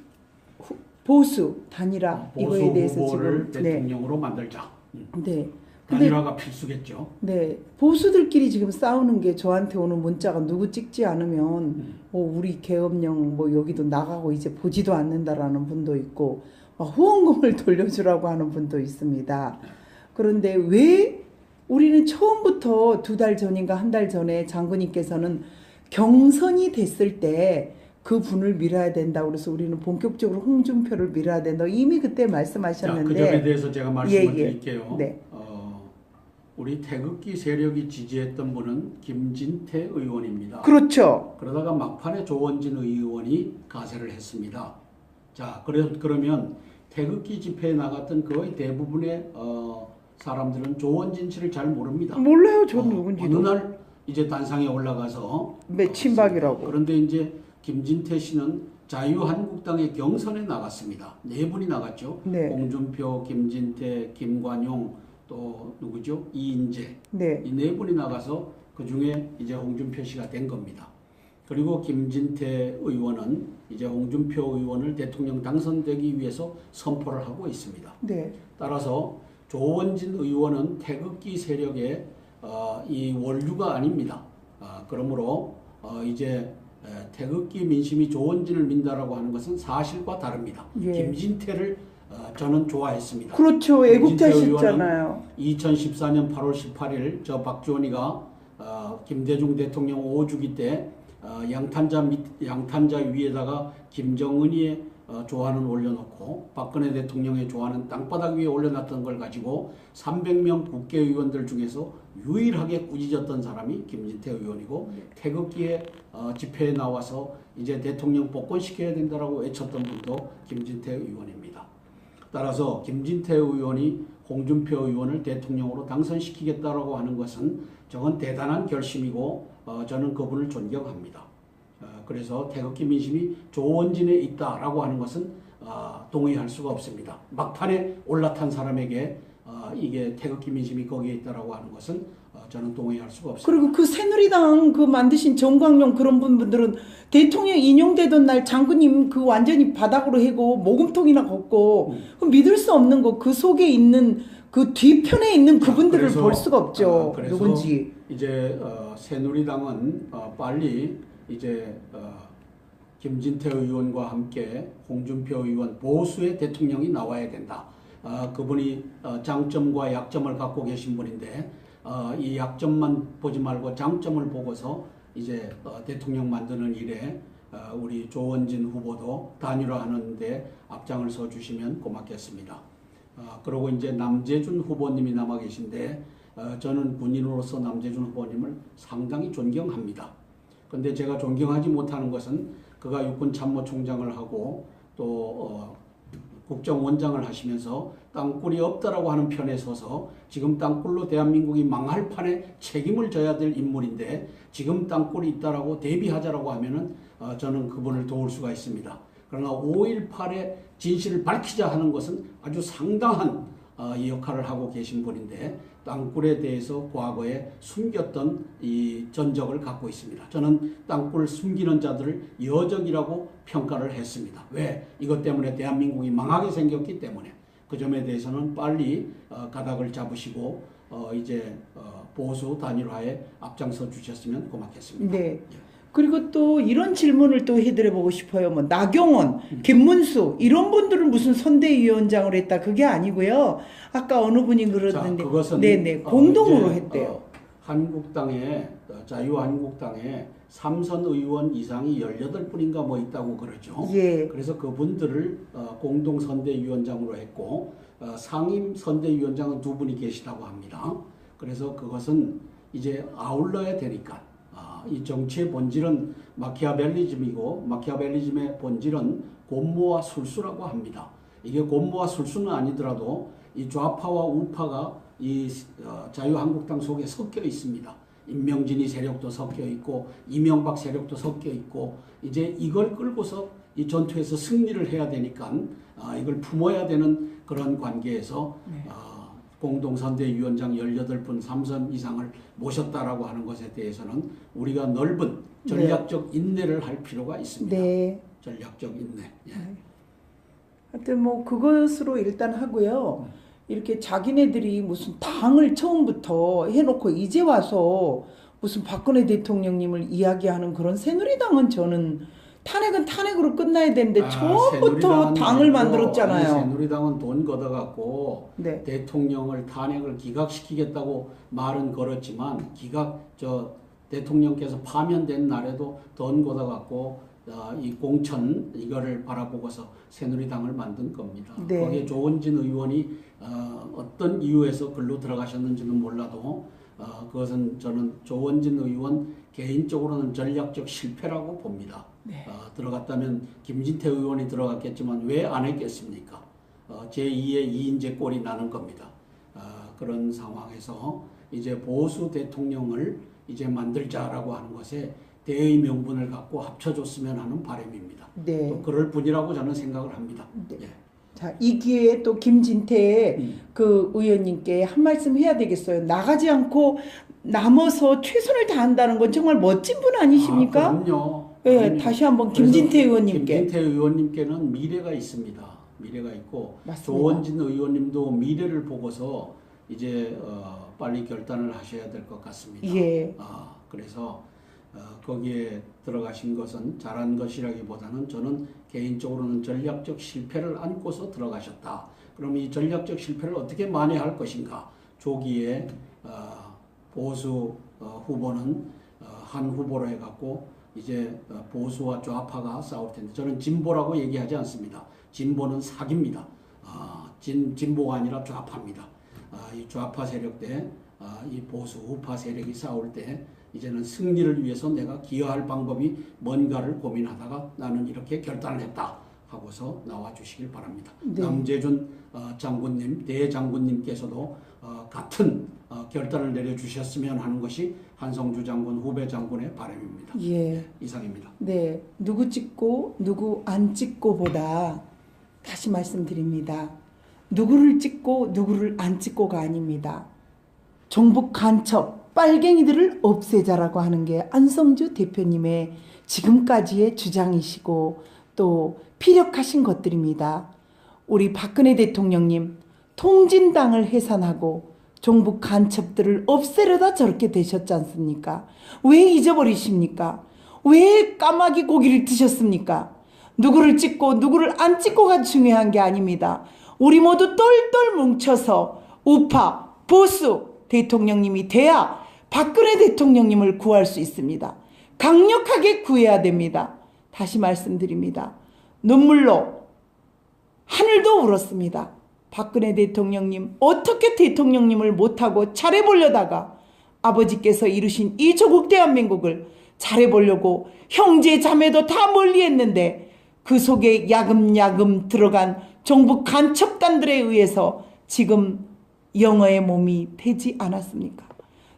보수 단일화
보수
이거에 대해서
후보를
지금
대통령으로 만들자.
네. 근데
단일화가 필수겠죠.
네, 보수들끼리 지금 싸우는 게 저한테 오는 문자가 누구 찍지 않으면 우리 계엄령 여기도 나가고 이제 보지도 않는다라는 분도 있고 후원금을 돌려주라고 하는 분도 있습니다. 그런데 왜 우리는 처음부터 2달 전인가 1달 전에 장군님께서는 경선이 됐을 때 그 분을 밀어야 된다. 그래서 우리는 본격적으로 홍준표를 밀어야 된다. 이미 그때 말씀하셨는데.
자, 그 점에 대해서 제가 말씀을 드릴게요.
네.
우리 태극기 세력이 지지했던 분은 김진태 의원입니다.
그렇죠.
그러다가 막판에 조원진 의원이 가세를 했습니다. 자, 그러면 태극기 집회에 나갔던 거의 대부분의 사람들은 조원진 씨를 잘 모릅니다.
몰라요, 저는 누군지도.
어느 날 이제 단상에 올라가서
친박이라고.
그런데 이제 김진태 씨는 자유한국당의 경선에 나갔습니다. 4분이 나갔죠.
네.
홍준표, 김진태, 김관용, 또 누구죠? 이인재.
네.
이 4분이 나가서 그 중에 이제 홍준표 씨가 된 겁니다. 그리고 김진태 의원은 이제 홍준표 의원을 대통령 당선되기 위해서 선포를 하고 있습니다.
네.
따라서 조원진 의원은 태극기 세력의 이 원류가 아닙니다. 그러므로 이제 태극기 민심이 조원진을 민다라고 하는 것은 사실과 다릅니다.
예.
김진태를 저는 좋아했습니다.
그렇죠. 애국자셨잖아요.
2014년 8월 18일 저 박지원이가 김대중 대통령 5주기 때 양탄자 위에다가 김정은이의 조화는 올려놓고 박근혜 대통령의 조화는 땅바닥 위에 올려놨던 걸 가지고 300명 국회의원들 중에서 유일하게 꾸짖었던 사람이 김진태 의원이고 태극기에 집회에 나와서 이제 대통령 복권시켜야 된다라고 외쳤던 분도 김진태 의원입니다. 따라서 김진태 의원이 홍준표 의원을 대통령으로 당선시키겠다라고 하는 것은 저건 대단한 결심이고 저는 그분을 존경합니다. 그래서 태극기 민심이 조원진에 있다라고 하는 것은 동의할 수가 없습니다. 막판에 올라탄 사람에게 이게 태극기 민심이 거기에 있다라고 하는 것은 저는 동의할 수가 없습니다.
그리고 그 새누리당 그 만드신 정광용 그런 분들은 대통령 인용되던 날 장군님 그 완전히 바닥으로 해고 모금통이나 걷고 그 믿을 수 없는 거 그 속에 있는 그 뒤편에 있는 그분들을
그래서,
볼 수가 없죠.
그래서
누군지.
이제 새누리당은 빨리 이제 김진태 의원과 함께 홍준표 의원 보수의 대통령이 나와야 된다. 그분이 장점과 약점을 갖고 계신 분인데 이 약점만 보지 말고 장점을 보고서 이제 대통령 만드는 일에 우리 조원진 후보도 단일화하는 데 앞장을 서 주시면 고맙겠습니다. 그리고 이제 남재준 후보님이 남아 계신데 저는 군인으로서 남재준 후보님을 상당히 존경합니다. 근데 제가 존경하지 못하는 것은 그가 육군참모총장을 하고 또 국정원장을 하시면서 땅굴이 없다라고 하는 편에 서서 지금 땅굴로 대한민국이 망할 판에 책임을 져야 될 인물인데 지금 땅굴이 있다라고 대비하자라고 하면은 저는 그분을 도울 수가 있습니다. 그러나 5.18의 진실을 밝히자 하는 것은 아주 상당한 이 역할을 하고 계신 분인데 땅굴에 대해서 과거에 숨겼던 이 전적을 갖고 있습니다. 저는 땅굴 숨기는 자들을 여적이라고 평가를 했습니다. 왜? 이것 때문에 대한민국이 망하게 생겼기 때문에 그 점에 대해서는 빨리 가닥을 잡으시고 이제 보수 단일화에 앞장서 주셨으면 고맙겠습니다.
네.
예.
그리고 또 이런 질문을 또 해드려보고 싶어요. 뭐 나경원, 김문수 이런 분들은 무슨 선대위원장을 했다 그게 아니고요. 아까 어느 분이 그러던데,
자, 그것은
네네 공동으로 했대요.
한국당에 자유한국당에 삼선 의원 이상이 18분인가 뭐 있다고 그러죠.
예.
그래서 그분들을 공동선대위원장으로 했고 상임 선대위원장은 2분이 계시다고 합니다. 그래서 그것은 이제 아울러야 되니까 이 정치의 본질은 마키아벨리즘이고 마키아벨리즘의 본질은 곤모와 술수라고 합니다. 이게 곤모와 술수는 아니더라도 이 좌파와 우파가 이 자유한국당 속에 섞여 있습니다. 임명진이 세력도 섞여 있고 이명박 세력도 섞여 있고 이제 이걸 끌고서 이 전투에서 승리를 해야 되니까 이걸 품어야 되는 그런 관계에서
네.
공동선대위원장 18분 3선 이상을 모셨다라고 하는 것에 대해서는 우리가 넓은 전략적 인내를 할 필요가 있습니다.
네.
전략적 인내. 예.
하여튼 뭐 그것으로 일단 하고요. 이렇게 자기네들이 무슨 당을 처음부터 해놓고 이제 와서 무슨 박근혜 대통령님을 이야기하는 그런 새누리당은 저는 탄핵은 탄핵으로 끝나야 되는데 처음부터 당을 만들었잖아요.
새누리당은 돈 걷어갖고
네.
대통령을 탄핵을 기각시키겠다고 말은 걸었지만 대통령께서 파면된 날에도 돈 걷어갖고 이 공천 이거를 바라보고서 새누리당을 만든 겁니다.
네.
거기에 조원진 의원이 어떤 이유에서 글로 들어가셨는지는 몰라도 그것은 저는 조원진 의원 개인적으로는 전략적 실패라고 봅니다.
네.
들어갔다면 김진태 의원이 들어갔겠지만 왜 안 했겠습니까? 제2의 2인제 꼴이 나는 겁니다. 그런 상황에서 이제 보수 대통령을 이제 만들자라고 하는 것에 대의 명분을 갖고 합쳐줬으면 하는 바람입니다.
네.
또 그럴 뿐이라고 저는 생각을 합니다.
네.
예.
자, 이 기회에 또 김진태 그 의원님께 한 말씀 해야 되겠어요. 나가지 않고 남아서 최선을 다한다는 건 정말 멋진 분 아니십니까?
그럼요.
네,
그럼요.
다시 한번 김진태 의원님께.
김진태 의원님께는 미래가 있습니다. 미래가 있고
맞습니다.
조원진 의원님도 미래를 보고서 이제 빨리 결단을 하셔야 될 것 같습니다.
예.
그래서 거기에 들어가신 것은 잘한 것이라기보다는 저는 개인적으로는 전략적 실패를 안고서 들어가셨다. 그럼 이 전략적 실패를 어떻게 만회할 것인가? 조기에 보수 후보는 한 후보로 해갖고 이제 보수와 좌파가 싸울 텐데 저는 진보라고 얘기하지 않습니다. 진보는 사기입니다. 진보가 아니라 좌파입니다. 이 좌파 세력 대 이 보수 우파 세력이 싸울 때 이제는 승리를 위해서 내가 기여할 방법이 뭔가를 고민하다가 나는 이렇게 결단을 했다 하고서 나와 주시길 바랍니다.
네.
남재준 장군님, 대장군님께서도 같은 결단을 내려주셨으면 하는 것이 한성주 장군, 후배 장군의 바람입니다.
예.
이상입니다.
네. 누구 찍고 누구 안 찍고보다 다시 말씀드립니다. 누구를 찍고 누구를 안 찍고가 아닙니다. 정부 간첩, 빨갱이들을 없애자라고 하는 게 안성주 대표님의 지금까지의 주장이시고 또 피력하신 것들입니다. 우리 박근혜 대통령님 통진당을 해산하고 정부 간첩들을 없애려다 저렇게 되셨지 않습니까? 왜 잊어버리십니까? 왜 까마귀 고기를 드셨습니까? 누구를 찍고 누구를 안 찍고가 중요한 게 아닙니다. 우리 모두 똘똘 뭉쳐서 우파, 보수 대통령님이 돼야 박근혜 대통령님을 구할 수 있습니다. 강력하게 구해야 됩니다. 다시 말씀드립니다. 눈물로 하늘도 울었습니다. 박근혜 대통령님 어떻게 대통령님을 못하고 잘해보려다가 아버지께서 이루신 이 조국 대한민국을 잘해보려고 형제 자매도 다 멀리했는데 그 속에 야금야금 들어간 정부 간첩단들에 의해서 지금 영어의 몸이 되지 않았습니까?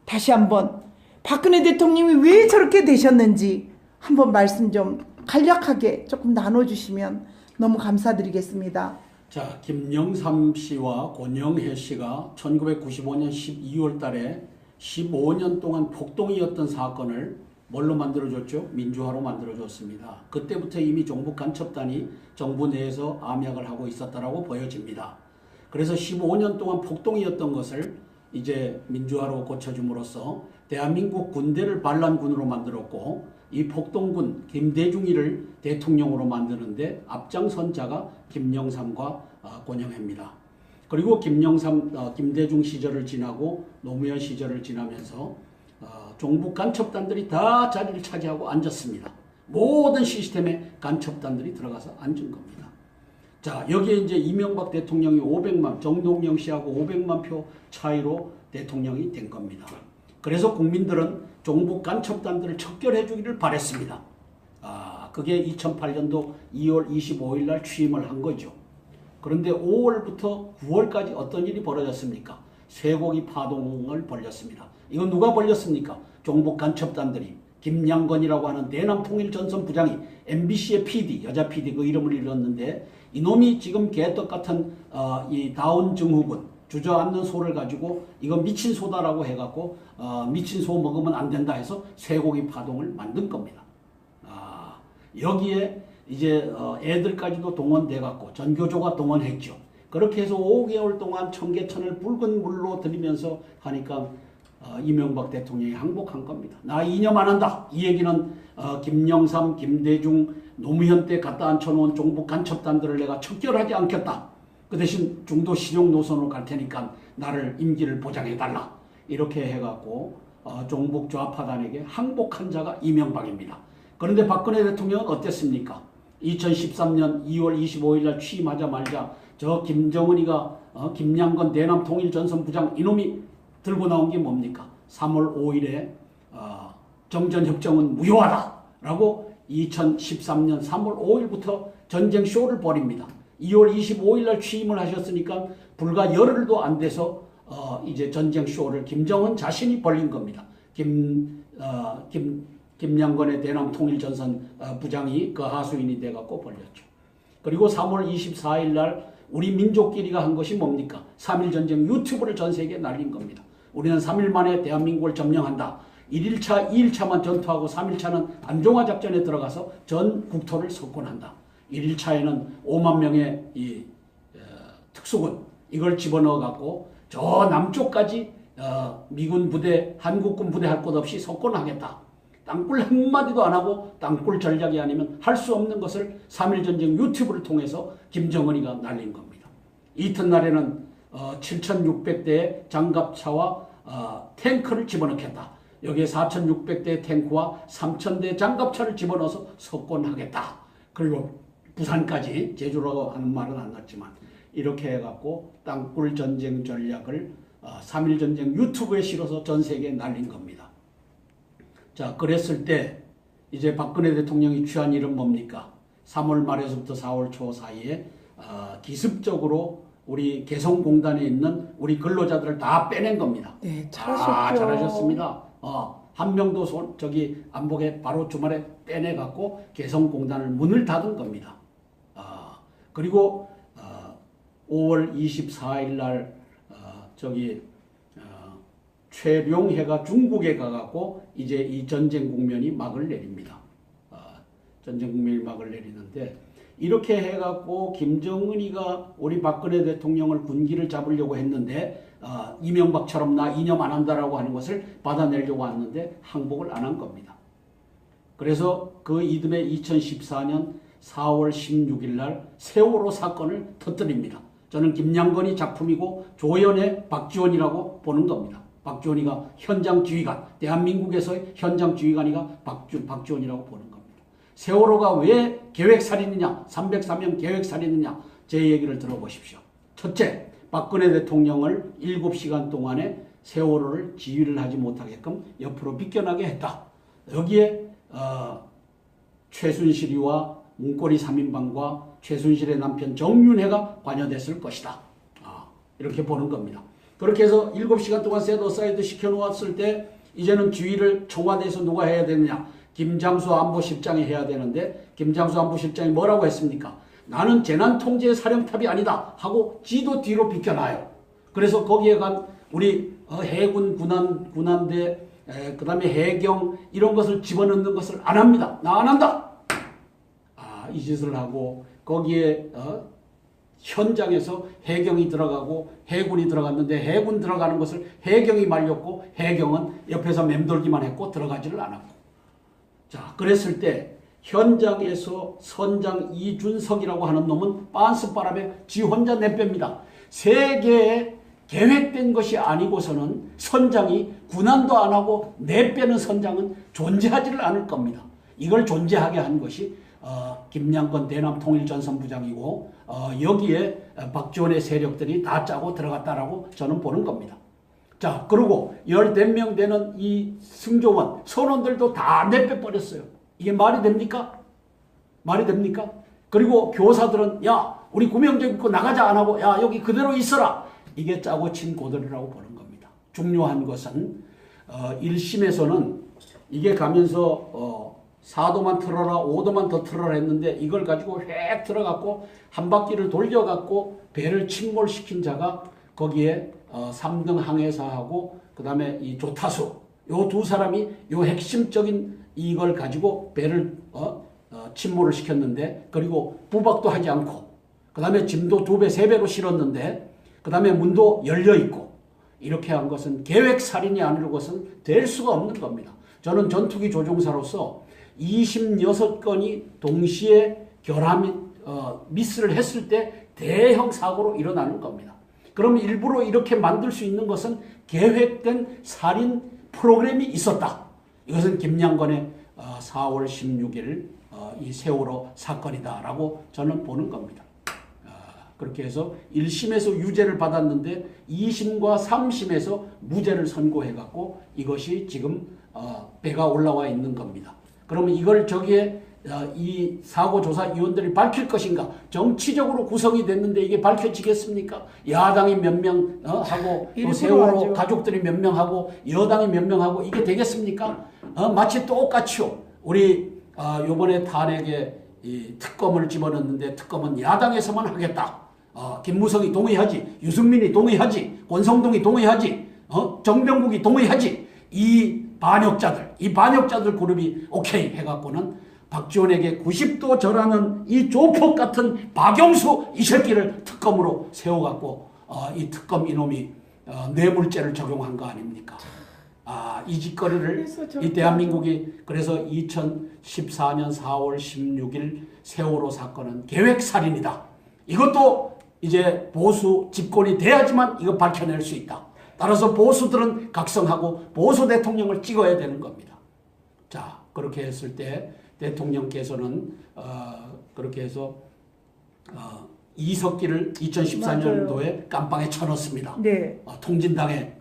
다시 한번 박근혜 대통령이 왜 저렇게 되셨는지 한번 말씀 좀 간략하게 조금 나눠주시면 너무 감사드리겠습니다.
자, 김영삼 씨와 권영혜 씨가 1995년 12월 달에 15년 동안 폭동이었던 사건을 뭘로 만들어줬죠? 민주화로 만들어줬습니다. 그때부터 이미 정부 간첩단이 정부 내에서 암약을 하고 있었다라고 보여집니다. 그래서 15년 동안 폭동이었던 것을 이제 민주화로 고쳐줌으로써 대한민국 군대를 반란군으로 만들었고 이 폭동군 김대중이를 대통령으로 만드는데 앞장선 자가 김영삼과 권영혜입니다. 그리고 김대중 시절을 지나고 노무현 시절을 지나면서 종북 간첩단들이 다 자리를 차지하고 앉았습니다. 모든 시스템에 간첩단들이 들어가서 앉은 겁니다. 자, 여기에 이제 이명박 대통령이 500만, 정동영 씨하고 500만 표 차이로 대통령이 된 겁니다. 그래서 국민들은 종북 간첩단들을 척결해 주기를 바랬습니다. 그게 2008년도 2월 25일 날 취임을 한 거죠. 그런데 5월부터 9월까지 어떤 일이 벌어졌습니까? 쇠고기 파동을 벌였습니다. 이건 누가 벌였습니까? 종북 간첩단들이. 김양건이라고 하는 대남통일전선 부장이 MBC의 PD, 여자 PD 그 이름을 잃었는데 이놈이 지금 개떡 같은 이 다운 증후군, 주저앉는 소를 가지고 이거 미친 소다라고 해갖고 미친 소 먹으면 안 된다 해서 쇠고기 파동을 만든 겁니다. 여기에 이제 애들까지도 동원돼갖고 전교조가 동원했죠. 그렇게 해서 5개월 동안 청계천을 붉은 물로 들이면서 하니까 이명박 대통령이 항복한 겁니다. 나 이념 안 한다. 이 얘기는 김영삼, 김대중, 노무현 때 갖다 앉혀놓은 종북 간첩단들을 내가 척결하지 않겠다. 그 대신 중도 실용 노선으로 갈 테니까 나를 임기를 보장해달라. 이렇게 해갖고 종북 좌파단에게 항복한 자가 이명박입니다. 그런데 박근혜 대통령은 어땠습니까? 2013년 2월 25일 날 취임하자마자 저 김정은이가 김양건 대남통일전선부장 이놈이 들고 나온 게 뭡니까? 3월 5일에 정전협정은 무효하다라고 2013년 3월 5일부터 전쟁 쇼를 벌입니다. 2월 25일 날 취임을 하셨으니까 불과 열흘도 안 돼서 이제 전쟁 쇼를 김정은 자신이 벌린 겁니다. 김양건의 대남통일전선 부장이 그 하수인이 돼갖고 벌렸죠. 그리고 3월 24일 날 우리 민족끼리가 한 것이 뭡니까? 3.1 전쟁 유튜브를 전 세계에 날린 겁니다. 우리는 3일 만에 대한민국을 점령한다. 1일차, 2일차만 전투하고 3일차는 안종화 작전에 들어가서 전 국토를 석권한다. 1일차에는 5만 명의 이 특수군 이걸 집어넣어 갖고 저 남쪽까지 미군 부대, 한국군 부대 할 것 없이 석권하겠다. 땅굴 한마디도 안 하고 땅굴 전략이 아니면 할 수 없는 것을 3.1 전쟁 유튜브를 통해서 김정은이가 날린 겁니다. 이튿날에는 7,600대의 장갑차와 탱크를 집어넣겠다. 여기에 4,600대의 탱크와 3,000대 장갑차를 집어넣어서 석권하겠다. 그리고 부산까지, 제주라고 하는 말은 안 났지만 이렇게 해갖고 땅굴 전쟁 전략을 3.1 전쟁 유튜브에 실어서 전 세계에 날린 겁니다. 자, 그랬을 때 이제 박근혜 대통령이 취한 일은 뭡니까? 3월 말에서부터 4월 초 사이에 기습적으로 우리 개성공단에 있는 우리 근로자들을 다 빼낸 겁니다.
네, 잘하셨죠.
잘하셨습니다. 한 명도 안복에 바로 주말에 빼내갖고 개성공단을 문을 닫은 겁니다. 그리고 5월 24일 날 최룡해가 중국에 가갖고 이제 이 전쟁 국면이 막을 내립니다. 전쟁 국면이 막을 내리는데 이렇게 해갖고 김정은이가 우리 박근혜 대통령을 군기를 잡으려고 했는데 이명박처럼 나 이념 안 한다라고 하는 것을 받아내려고 했는데 항복을 안 한 겁니다. 그래서 그 이듬해 2014년 4월 16일 날 세월호 사건을 터뜨립니다. 저는 김양건이 작품이고 조연의 박지원이라고 보는 겁니다. 박지원이가 현장 지휘관, 대한민국에서의 현장 지휘관이가 박지원이라고 보는 겁니다. 세월호가 왜 계획살인이냐, 303명 계획살인이냐, 제 얘기를 들어보십시오. 첫째, 박근혜 대통령을 7시간 동안에 세월호를 지휘를 하지 못하게끔 옆으로 비껴나게 했다. 여기에 최순실이와 문고리 3인방과 최순실의 남편 정윤회가 관여됐을 것이다. 이렇게 보는 겁니다. 그렇게 해서 7시간 동안 셋어사이드 시켜놓았을 때 이제는 지휘를 청와대에서 누가 해야 되느냐. 김장수 안보실장이 해야 되는데 김장수 안보실장이 뭐라고 했습니까? 나는 재난통제사령탑이 아니다 하고 지도 뒤로 비켜나요. 그래서 거기에 간 우리 해군 군함대 그 다음에 해경 이런 것을 집어넣는 것을 안 합니다. 나 안 한다. 이 짓을 하고 거기에 현장에서 해경이 들어가고 해군이 들어갔는데 해군 들어가는 것을 해경이 말렸고 해경은 옆에서 맴돌기만 했고 들어가지를 않았고. 자, 그랬을 때 현장에서 선장 이준석이라고 하는 놈은 빤스바람에 지 혼자 내뺍니다. 세 개의 계획된 것이 아니고서는 선장이 군함도 안 하고 내빼는 선장은 존재하지를 않을 겁니다. 이걸 존재하게 한 것이 김양건 대남통일전선부장이고 여기에 박지원의 세력들이 다 짜고 들어갔다라고 저는 보는 겁니다. 자, 그리고 14명 되는 이 승조원 선원들도 다 내빼버렸어요. 이게 말이 됩니까? 말이 됩니까? 그리고 교사들은 야 우리 구명조 입고 나가자 안 하고 야 여기 그대로 있어라. 이게 짜고 친 고들이라고 보는 겁니다. 중요한 것은 1심에서는 이게 가면서 4도만 틀어라 5도만 더 틀어라 했는데 이걸 가지고 획 들어갔고 한 바퀴를 돌려갖고 배를 침몰시킨 자가 거기에 3등 항해사하고 그 다음에 이 조타수 요 두 사람이 요 핵심적인 이걸 가지고 배를 침몰을 시켰는데 그리고 부박도 하지 않고 그 다음에 짐도 2배 3배로 실었는데 그 다음에 문도 열려있고 이렇게 한 것은 계획살인이 아닌 것은 될 수가 없는 겁니다. 저는 전투기 조종사로서 26건이 동시에 결함이 미스를 했을 때 대형 사고로 일어나는 겁니다. 그럼 일부러 이렇게 만들 수 있는 것은 계획된 살인 프로그램이 있었다. 이것은 김양건의 4월 16일 이 세월호 사건이다라고 저는 보는 겁니다. 그렇게 해서 1심에서 유죄를 받았는데 2심과 3심에서 무죄를 선고해갖고 이것이 지금 배가 올라와 있는 겁니다. 그러면 이걸 저기에 이 사고조사위원들이 밝힐 것인가? 정치적으로 구성이 됐는데 이게 밝혀지겠습니까? 야당이 몇 명 하고 또 세월호
하죠.
가족들이 몇 명 하고 여당이 몇 명 하고 이게 되겠습니까? 마치 똑같이요. 우리 요번에 탄핵에 이 특검을 집어넣는데 특검은 야당에서만 하겠다. 김무성이 동의하지, 유승민이 동의하지, 권성동이 동의하지, 정병국이 동의하지. 이 반역자들 그룹이 오케이 해갖고는 박지원에게 90도 절하는 이 조폭 같은 박영수 이 새끼를 특검으로 세워갖고 이 특검 이놈이 뇌물죄를 적용한 거 아닙니까? 이 짓거리를 이 대한민국이 그래서 2014년 4월 16일 세월호 사건은 계획살인이다. 이것도 이제 보수 집권이 돼야지만 이거 밝혀낼 수 있다. 따라서 보수들은 각성하고 보수 대통령을 찍어야 되는 겁니다. 자, 그렇게 했을 때 대통령께서는 그렇게 해서 이석기를 2014년도에 깜빵에 쳐넣습니다.
네.
통진당의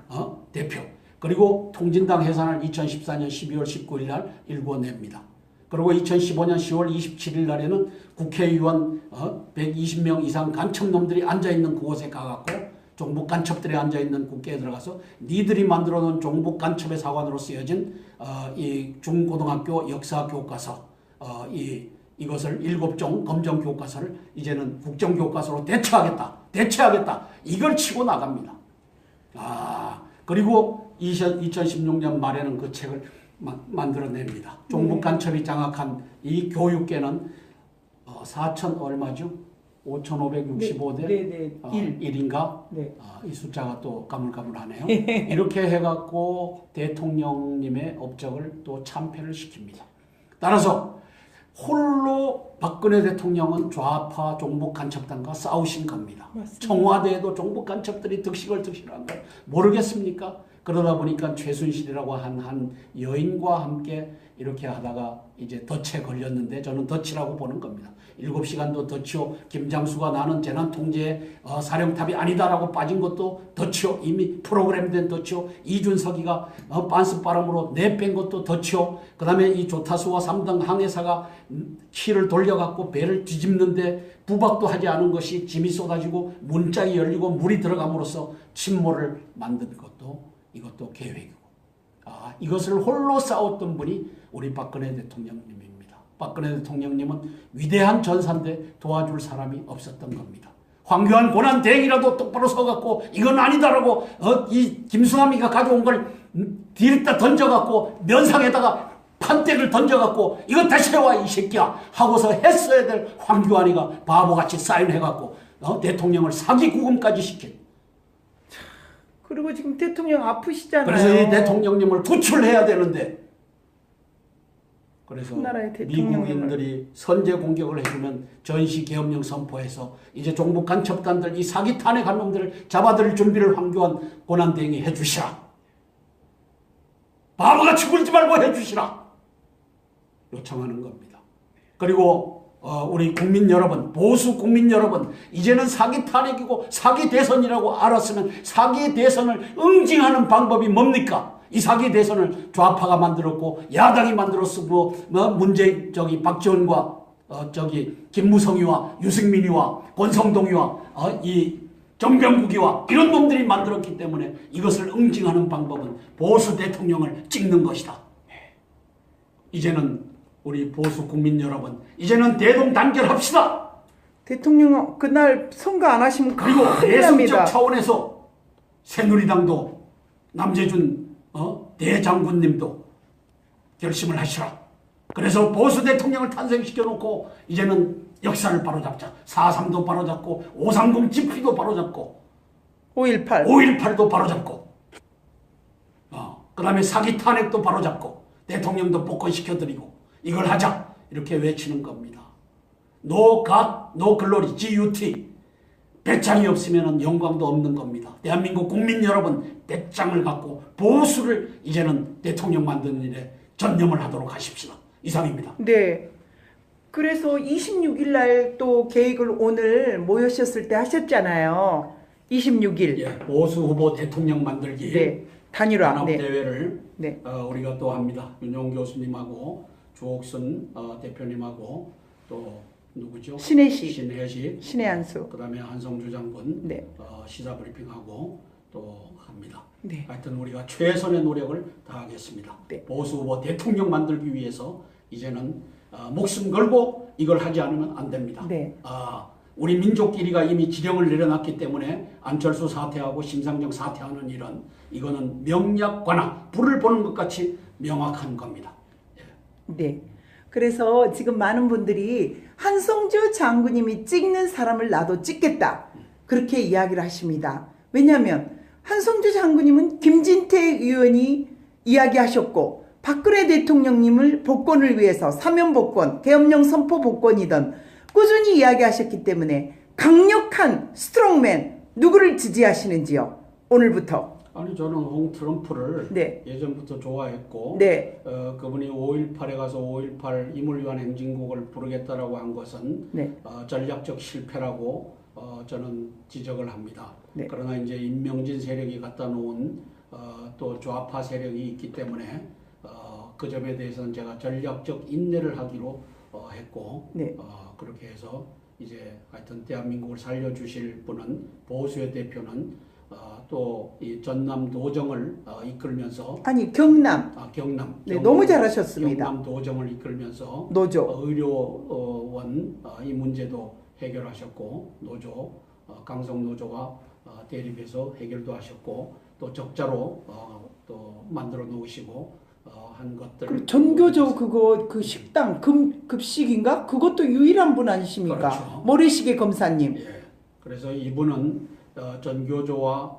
대표. 그리고 통진당 해산을 2014년 12월 19일 날 일궈냅니다. 그리고 2015년 10월 27일 날에는 국회의원 120명 이상 간첩놈들이 앉아있는 그곳에 가갖고 종북 간첩들이 앉아있는 국회에 들어가서 니들이 만들어 놓은 종북 간첩의 사관으로 쓰여진 이 중고등학교 역사 교과서 이것을 7종 검정 교과서를 이제는 국정 교과서로 대체하겠다. 이걸 치고 나갑니다. 그리고 2016년 말에는 그 책을 만들어냅니다. 종북 간첩이 장악한 이 교육계는 4천 얼마죠? 5,565대
네.
1인가?
네.
이 숫자가 또 가물가물하네요. 이렇게 해갖고 대통령님의 업적을 또 참패를 시킵니다. 따라서 홀로 박근혜 대통령은 좌파 종북 간첩단과 싸우신 겁니다.
맞습니다.
청와대에도 종북 간첩들이 득실한 걸 모르겠습니까? 그러다 보니까 최순실이라고 한 여인과 함께 이렇게 하다가 이제 덫에 걸렸는데 저는 덫이라고 보는 겁니다. 7시간도 덫이요. 김장수가 나는 재난통제 사령탑이 아니다라고 빠진 것도 덫이요. 이미 프로그램된 덫이요. 이준석이가 빤스바람으로 내뺀 것도 덫이요. 그 다음에 이 조타수와 3등 항해사가 키를 돌려갖고 배를 뒤집는데 부박도 하지 않은 것이 짐이 쏟아지고 문짝이 열리고 물이 들어감으로써 침몰을 만든 것도 이것도 계획이고 이것을 홀로 싸웠던 분이 우리 박근혜 대통령님입니다. 박근혜 대통령님은 위대한 전사인데 도와줄 사람이 없었던 겁니다. 황교안 고난대행이라도 똑바로 서갖고 이건 아니다라고 이 김수남이가 가져온 걸 뒤에다 던져갖고 면상에다가 판대를 던져갖고 이거 다시 해와 이 새끼야 하고서 했어야 될 황교안이가 바보같이 사인해갖고 대통령을 사기 구금까지 시킨.
그리고 지금 대통령 아프시잖아요.
그래서 이 대통령님을 구출해야 되는데 그래서
나라의 대통령님을.
미국인들이 선제 공격을 해주면 전시계엄령 선포해서 이제 종북 간첩단들 이 사기 탄핵한 놈들을 잡아들일 준비를 황교안 권한대행이 해주시라. 바보같이 굴지 말고 해주시라. 요청하는 겁니다. 그리고 우리 국민 여러분, 보수 국민 여러분, 이제는 사기 탄핵이고 사기 대선이라고 알았으면 사기 대선을 응징하는 방법이 뭡니까? 이 사기 대선을 좌파가 만들었고 야당이 만들었고 박지원과 김무성이와 유승민이와 권성동이와 이 정병국이와 이런 놈들이 만들었기 때문에 이것을 응징하는 방법은 보수 대통령을 찍는 것이다. 이제는 우리 보수 국민 여러분, 이제는 대동단결합시다.
대통령 그날 선거 안 하시면
그리고
큰일 납니다.
내성적 차원에서 새누리당도 남재준 대장군님도 결심을 하시라. 그래서 보수 대통령을 탄생시켜 놓고 이제는 역사를 바로잡자. 4.3도 바로잡고 5.30 집회도 바로잡고 5.18도 바로잡고 그 다음에 사기 탄핵도 바로잡고 대통령도 복권시켜드리고 이걸 하자. 이렇게 외치는 겁니다. No God, no glory, GUT. 배짱이 없으면 영광도 없는 겁니다. 대한민국 국민 여러분, 배짱을 갖고 보수를 이제는 대통령 만드는 일에 전념을 하도록 하십시다. 이상입니다.
네. 그래서 26일 날 또 계획을 오늘 모여셨을 때 하셨잖아요. 26일.
예, 보수 후보 대통령 만들기.
네. 단일화.
단합
네.
대회를
네.
우리가 또 합니다. 윤용 교수님하고 주옥순 대표님하고 또 누구죠? 신혜식,
신의 한수.
그다음에 한성주 장군
네.
시사 브리핑하고 또 합니다.
네.
하여튼 우리가 최선의 노력을 다하겠습니다.
네.
보수 후보 대통령 만들기 위해서 이제는 목숨 걸고 이걸 하지 않으면 안 됩니다.
네.
우리 민족끼리가 이미 지령을 내려놨기 때문에 안철수 사퇴하고 심상정 사퇴하는 일은 이거는 명약관화, 불을 보는 것 같이 명확한 겁니다. 예.
네. 그래서 지금 많은 분들이 한성주 장군님이 찍는 사람을 나도 찍겠다. 그렇게 이야기를 하십니다. 왜냐하면 한성주 장군님은 김진태 의원이 이야기하셨고 박근혜 대통령님을 복권을 위해서 사면 복권, 계엄령 선포 복권이든 꾸준히 이야기하셨기 때문에 강력한 스트롱맨 누구를 지지하시는지요? 오늘부터.
아니 저는 홍 트럼프를
네.
예전부터 좋아했고
네.
그분이 5.18에 가서 5.18 임을 위한 행진곡을 부르겠다라고 한 것은
네.
전략적 실패라고 저는 지적을 합니다.
네.
그러나 이제 임명진 세력이 갖다 놓은 또 좌파 세력이 있기 때문에 그 점에 대해서는 제가 전략적 인내를 하기로 했고
네.
그렇게 해서 이제 하여튼 대한민국을 살려주실 분은 보수의 대표는 또 이 전남 도정을 이끌면서
아니 경남.
경남.
네, 너무 잘하셨습니다.
경남 도정을 이끌면서
노조.
의료원 이 문제도 해결하셨고 노조 강성 노조와 대립해서 해결도 하셨고 또 적자로 또 만들어 놓으시고 한 것들.
그리고 전교조 그거 그 식당 급식인가? 그것도 유일한 분 아니십니까?
그렇죠.
모래시계 검사님.
예. 그래서 이분은 전교조와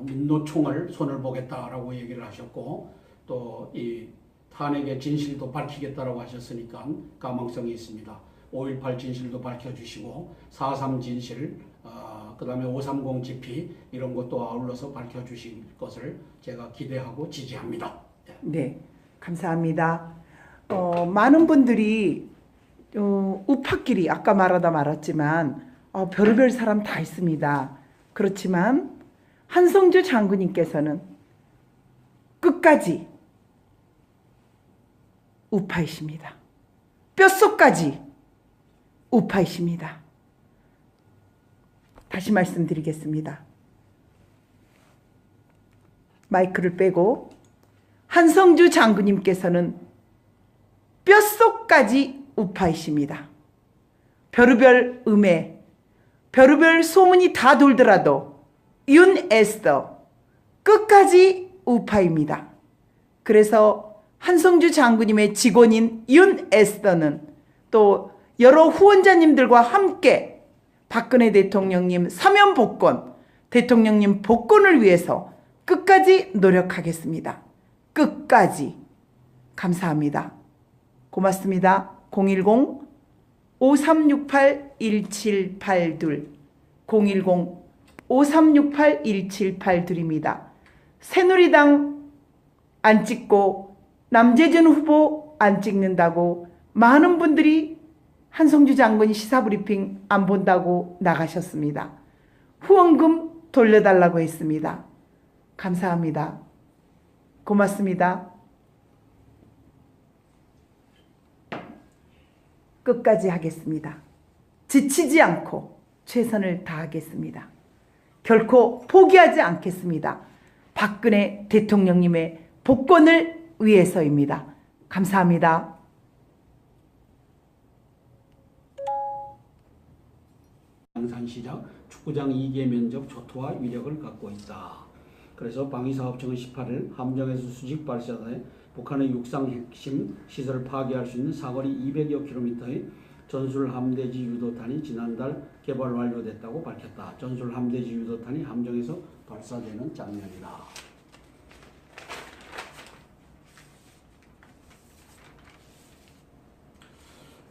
민노총을 손을 보겠다라고 얘기를 하셨고 또 이 탄핵의 진실도 밝히겠다라고 하셨으니까 가망성이 있습니다. 5.18 진실도 밝혀주시고 4.3 진실 그 다음에 5.30 집회 이런 것도 아울러서 밝혀주실 것을 제가 기대하고 지지합니다.
네, 감사합니다. 많은 분들이 우파끼리 아까 말하다 말았지만 별의별 사람 다 있습니다. 그렇지만 한성주 장군님께서는 끝까지 우파이십니다. 뼛속까지 우파이십니다. 다시 말씀드리겠습니다. 마이크를 빼고 한성주 장군님께서는 뼛속까지 우파이십니다. 별의별 음해, 별의별 소문이 다 돌더라도 윤에스더 끝까지 우파입니다. 그래서 한성주 장군님의 직원인 윤에스더는 또 여러 후원자님들과 함께 박근혜 대통령님 사면 복권, 대통령님 복권을 위해서 끝까지 노력하겠습니다. 끝까지. 감사합니다. 고맙습니다. 010-5368-1782 010-5368-1782입니다. 새누리당 안 찍고 남재준 후보 안 찍는다고 많은 분들이 한성주 장관 시사브리핑 안 본다고 나가셨습니다. 후원금 돌려달라고 했습니다. 감사합니다. 고맙습니다. 끝까지 하겠습니다. 지치지 않고 최선을 다하겠습니다. 결코 포기하지 않겠습니다. 박근혜 대통령님의 복권을 위해서입니다. 감사합니다.
양산시장 축구장 2개 면적 초토화 위력을 갖고 있다. 그래서 방위사업청은 18일 함정에서 수직 발사대 북한의 육상 핵심 시설을 파괴할 수 있는 사거리 200여 킬로미터의 전술함대지 유도탄이 지난달 개발 완료됐다고 밝혔다. 전술함대지 유도탄이 함정에서 발사되는 장면이다.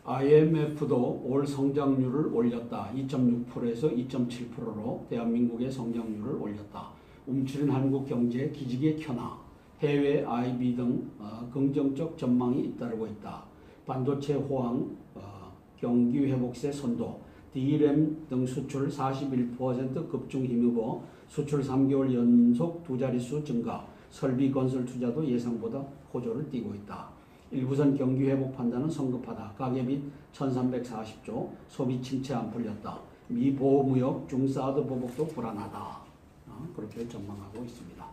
IMF도 올 성장률을 올렸다. 2.6%에서 2.7%로 대한민국의 성장률을 올렸다. 움츠린 한국 경제 기지개 켜나 해외 IB 등 긍정적 전망이 잇따르고 있다. 반도체 호황, 경기 회복세 선도, DRAM 등 수출 41% 급증 힘입어 수출 3개월 연속 두 자릿수 증가, 설비 건설 투자도 예상보다 호조를 띠고 있다. 일부선 경기 회복 판단은 성급하다. 가계빚 1340조, 소비 침체 안 풀렸다. 미 보호무역 중사드 보복도 불안하다. 그렇게 전망하고 있습니다.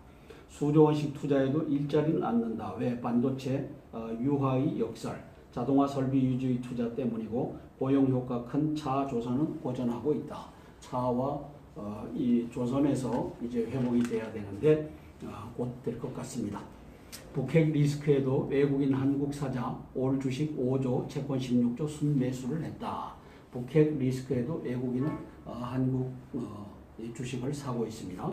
수조 원씩 투자해도 일자리는 않는다. 왜? 반도체 유화의 역설, 자동화 설비 유지의 투자 때문이고 고용 효과 큰 차 조선은 고전하고 있다. 차와 이 조선에서 이제 회복이 돼야 되는데 곧 될 것 같습니다. 북핵 리스크에도 외국인 한국 사자 올 주식 5조, 채권 16조 순매수를 했다. 북핵 리스크에도 외국인은 한국 주식을 사고 있습니다.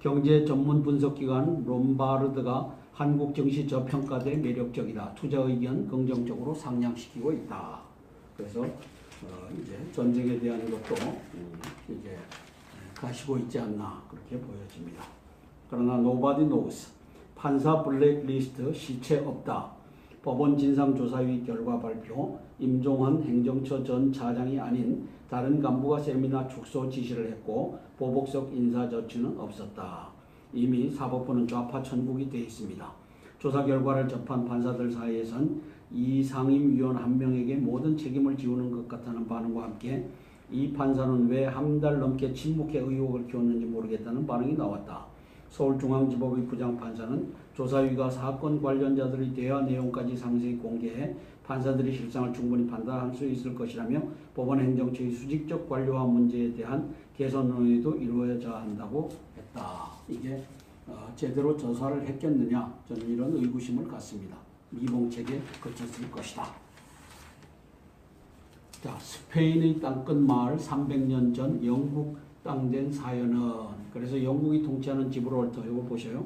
경제 전문 분석기관 롬바르드가 한국 증시 저평가돼 매력적이다. 투자 의견 긍정적으로 상향시키고 있다. 그래서 이제 전쟁에 대한 것도 이제 가시고 있지 않나 그렇게 보여집니다. 그러나 nobody knows. 판사 블랙리스트 시체 없다. 법원 진상조사위 결과 발표. 임종헌 행정처 전 차장이 아닌 다른 간부가 세미나 축소 지시를 했고 보복적 인사 조치는 없었다. 이미 사법부는 좌파 천국이 되어 있습니다. 조사 결과를 접한 판사들 사이에선 이 상임위원 한 명에게 모든 책임을 지우는 것 같다는 반응과 함께 이 판사는 왜 한 달 넘게 침묵해 의혹을 키웠는지 모르겠다는 반응이 나왔다. 서울중앙지법의 부장판사는 조사위가 사건 관련자들의 대화 내용까지 상세히 공개해 판사들이 실상을 충분히 판단할 수 있을 것이라며 법원 행정처의 수직적 관료화 문제에 대한 개선 논의도 이루어져야 한다고 했다. 이게 제대로 조사를 했겠느냐, 저는 이런 의구심을 갖습니다. 미봉책에 그쳤을 것이다. 자, 스페인의 땅끝 마을 300년 전 영국 땅된 사연은, 그래서 영국이 통치하는 지브롤터, 이거 보셔요.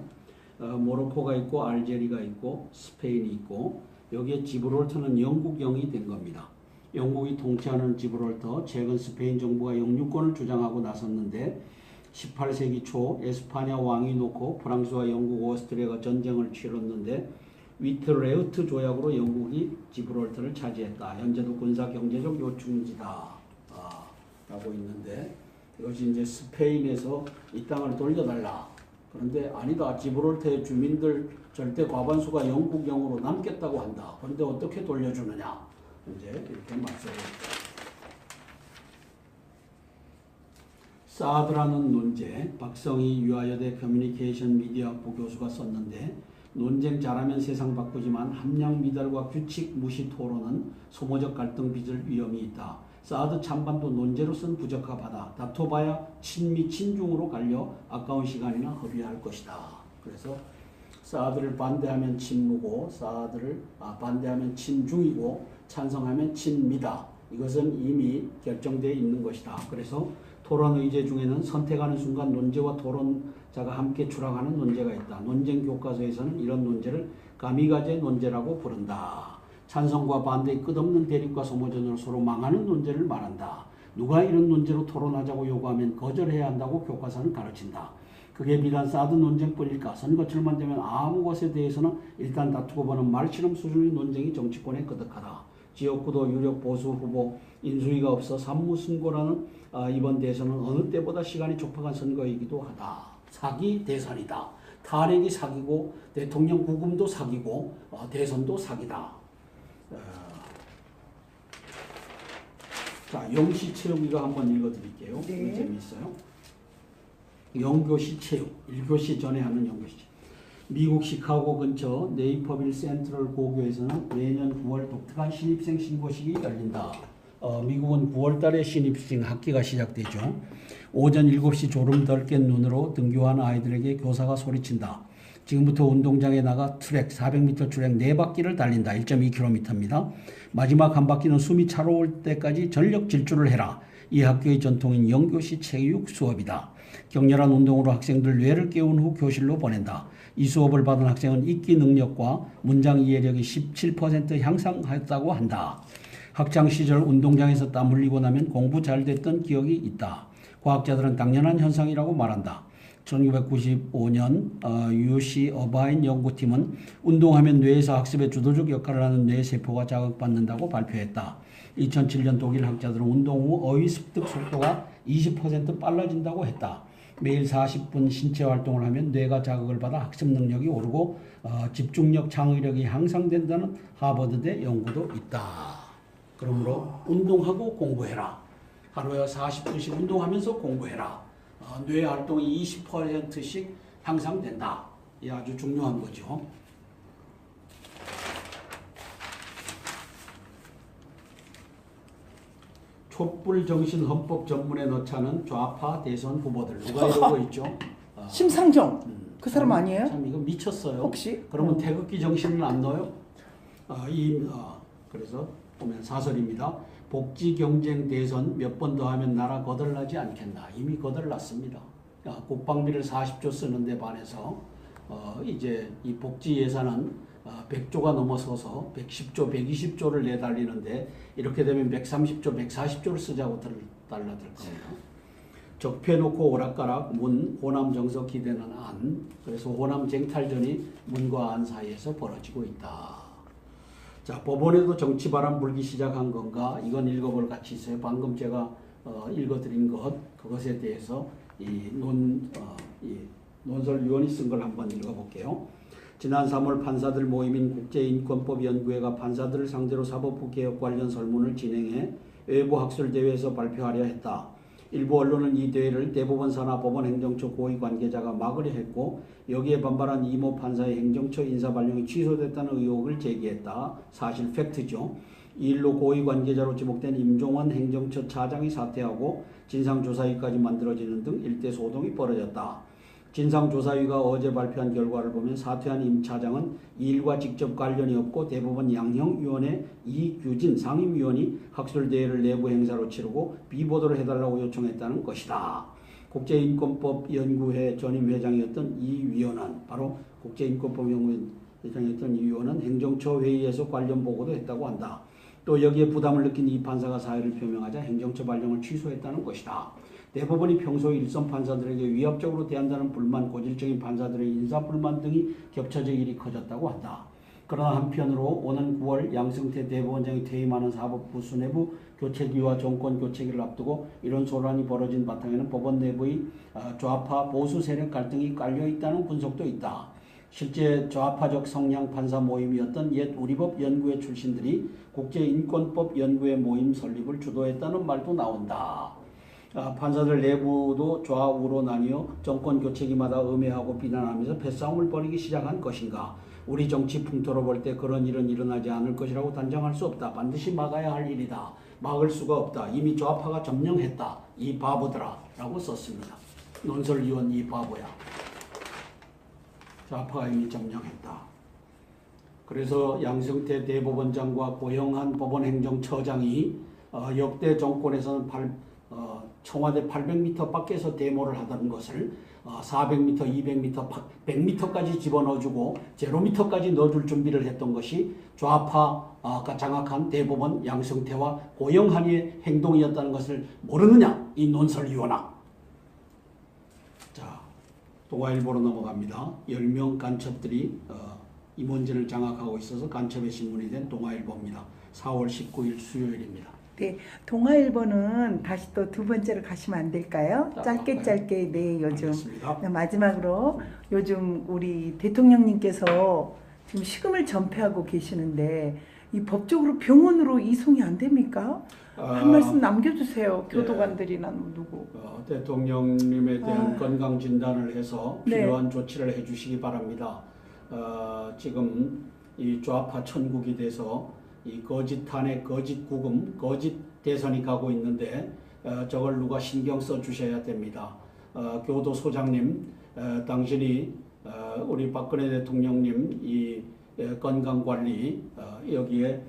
모로코가 있고 알제리가 있고 스페인이 있고 여기에 지브롤터는 영국령이 된 겁니다. 영국이 통치하는 지브롤터, 최근 스페인 정부가 영유권을 주장하고 나섰는데 18세기 초 에스파냐 왕이 놓고 프랑스와 영국, 오스트리아가 전쟁을 치렀는데 위트레우트 조약으로 영국이 지브롤터를 차지했다. 현재도 군사 경제적 요충지다 라고 있는데 이것이 이제 스페인에서 이 땅을 돌려달라. 그런데 아니다. 지브롤터의 주민들 절대 과반수가 영국령으로 남겠다고 한다. 그런데 어떻게 돌려주느냐. 이제 이렇게 맞서고 있다. 사드라는 논제, 박성희 유아여대 커뮤니케이션 미디어학부 교수가 썼는데 논쟁 잘하면 세상 바꾸지만 함량 미달과 규칙 무시 토론은 소모적 갈등 빚을 위험이 있다. 사드 찬반도 논제로 쓴 부적합하다. 다퉈봐야 친미 친중으로 갈려 아까운 시간이나 허비할 것이다. 그래서 사드를 반대하면 친무고 사드를 반대하면 친중이고 찬성하면 친미다. 이것은 이미 결정되어 있는 것이다. 그래서 토론 의제 중에는 선택하는 순간 논제와 토론자가 함께 추락하는 논제가 있다. 논쟁 교과서에서는 이런 논제를 가미가제 논제라고 부른다. 찬성과 반대의 끝없는 대립과 소모전으로 서로 망하는 논제를 말한다. 누가 이런 논제로 토론하자고 요구하면 거절해야 한다고 교과서는 가르친다. 그게 비단 사드 논쟁뿐일까? 선거철만 되면 아무 것에 대해서는 일단 다투고 보는 말실험 수준의 논쟁이 정치권에 거득하다. 지역구도 유력 보수 후보 인수위가 없어 산무승고라는 이번 대선은 어느 때보다 시간이 촉박한 선거이기도 하다. 사기 대선이다. 탄핵이 사기고 대통령 구금도 사기고 대선도 사기다. 자, 영시체육이가 한번 읽어드릴게요.
네.
재미있어요. 영교시 체육, 1교시 전에 하는 영교시 체육. 미국 시카고 근처 네이퍼빌 센트럴 고교에서는 매년 9월 독특한 신입생 신고식이 열린다. 미국은 9월 달에 신입생 학기가 시작되죠. 오전 7시 졸음 덜 깬 눈으로 등교한 아이들에게 교사가 소리친다. 지금부터 운동장에 나가 트랙 400m 트랙 4바퀴를 달린다. 1.2km입니다. 마지막 한 바퀴는 숨이 차올 때까지 전력 질주를 해라. 이 학교의 전통인 영교시 체육 수업이다. 격렬한 운동으로 학생들 뇌를 깨운 후 교실로 보낸다. 이 수업을 받은 학생은 읽기 능력과 문장 이해력이 17% 향상했다고 한다. 학창 시절 운동장에서 땀 흘리고 나면 공부 잘 됐던 기억이 있다. 과학자들은 당연한 현상이라고 말한다. 1995년 UC 어바인 연구팀은 운동하면 뇌에서 학습에 주도적 역할을 하는 뇌세포가 자극받는다고 발표했다. 2007년 독일 학자들은 운동 후 어휘 습득 속도가 20% 빨라진다고 했다. 매일 40분 신체 활동을 하면 뇌가 자극을 받아 학습 능력이 오르고 집중력, 창의력이 향상된다는 하버드대 연구도 있다. 그러므로 운동하고 공부해라. 하루에 40분씩 운동하면서 공부해라. 뇌 활동이 20%씩 향상된다. 이 아주 중요한 거죠. 촛불 정신 헌법 전문에 넣자는 좌파 대선 후보들 누가 이러고 있죠?
심상정 그 사람 아니에요?
참 이거 미쳤어요.
혹시?
그러면 태극기 정신은 안 넣어요? 그래서 보면 사설입니다. 복지 경쟁 대선 몇 번 더 하면 나라 거덜나지 않겠나. 이미 거덜났습니다. 국방비를 40조 쓰는데 반해서 이제 이 복지 예산은 100조가 넘어서서 110조, 120조를 내달리는데 이렇게 되면 130조, 140조를 쓰자고 달라들 겁니다. 적폐놓고 오락가락 문, 호남 정서 기대는 안. 그래서 호남 쟁탈전이 문과 안 사이에서 벌어지고 있다. 자, 법원에도 정치 바람 불기 시작한 건가? 이건 읽어볼 가치 있어요. 방금 제가 읽어드린 그것에 대해서 이 논설위원이 쓴 걸 한번 읽어볼게요. 지난 3월 판사들 모임인 국제인권법연구회가 판사들을 상대로 사법부 개혁 관련 설문을 진행해 외부 학술대회에서 발표하려 했다. 일부 언론은 이 대회를 대법원 산하 법원 행정처 고위 관계자가 막으려 했고 여기에 반발한 이모 판사의 행정처 인사 발령이 취소됐다는 의혹을 제기했다. 사실 팩트죠. 이 일로 고위 관계자로 지목된 임종원 행정처 차장이 사퇴하고 진상조사위까지 만들어지는 등 일대 소동이 벌어졌다. 진상조사위가 어제 발표한 결과를 보면 사퇴한 임 차장은 이 일과 직접 관련이 없고 대법원 양형위원회 이규진 상임위원이 학술대회를 내부 행사로 치르고 비보도를 해달라고 요청했다는 것이다. 국제인권법연구회 전임 회장이었던 이 위원은 바로 국제인권법연구회 회장이었던 이 위원은 행정처 회의에서 관련 보고도 했다고 한다. 또 여기에 부담을 느낀 이 판사가 사의를 표명하자 행정처 발령을 취소했다는 것이다. 대법원이 평소 일선 판사들에게 위압적으로 대한다는 불만, 고질적인 판사들의 인사불만 등이 겹쳐져 일이 커졌다고 한다. 그러나 한편으로 오는 9월 양승태 대법원장이 퇴임하는 사법부 수뇌부 교체기와 정권 교체기를 앞두고 이런 소란이 벌어진 바탕에는 법원 내부의 좌파 보수 세력 갈등이 깔려있다는 분석도 있다. 실제 좌파적 성향 판사 모임이었던 옛 우리법 연구회 출신들이 국제인권법 연구회 모임 설립을 주도했다는 말도 나온다. 판사들 내부도 좌우로 나뉘어 정권 교체기마다 음해하고 비난하면서 패싸움을 벌이기 시작한 것인가. 우리 정치 풍토로 볼 때 그런 일은 일어나지 않을 것이라고 단정할 수 없다. 반드시 막아야 할 일이다. 막을 수가 없다. 이미 좌파가 점령했다. 이 바보들아 라고 썼습니다. 논설위원 이 바보야. 좌파가 이미 점령했다. 그래서 양승태 대법원장과 고영한 법원행정처장이 역대 정권에서는 청와대 800m 밖에서 데모를 하던 것을 400m, 200m, 100m까지 집어넣어주고 제로미터까지 넣어줄 준비를 했던 것이 좌파가 장악한 대법원 양승태와 고영한의 행동이었다는 것을 모르느냐 이 논설위원아. 자, 동아일보로 넘어갑니다. 10명 간첩들이 이 문제를 장악하고 있어서 간첩의 신문이 된 동아일보입니다. 4월 19일 수요일입니다.
네, 동아일보는 다시 또 두 번째로 가시면 안 될까요? 짧게 네, 요즘
알겠습니다.
마지막으로 요즘 우리 대통령님께서 지금 식음을 전폐하고 계시는데 이 법적으로 병원으로 이송이 안 됩니까? 한 말씀 남겨주세요. 교도관들이나 누구.
대통령님에 대한 건강 진단을 해서 필요한
네.
조치를 해주시기 바랍니다. 지금 이 좌파 천국이 돼서 이 거짓 탄핵, 거짓 구금, 거짓 대선이 가고 있는데 저걸 누가 신경 써 주셔야 됩니다. 교도소장님, 당신이 우리 박근혜 대통령님 이 건강관리 여기에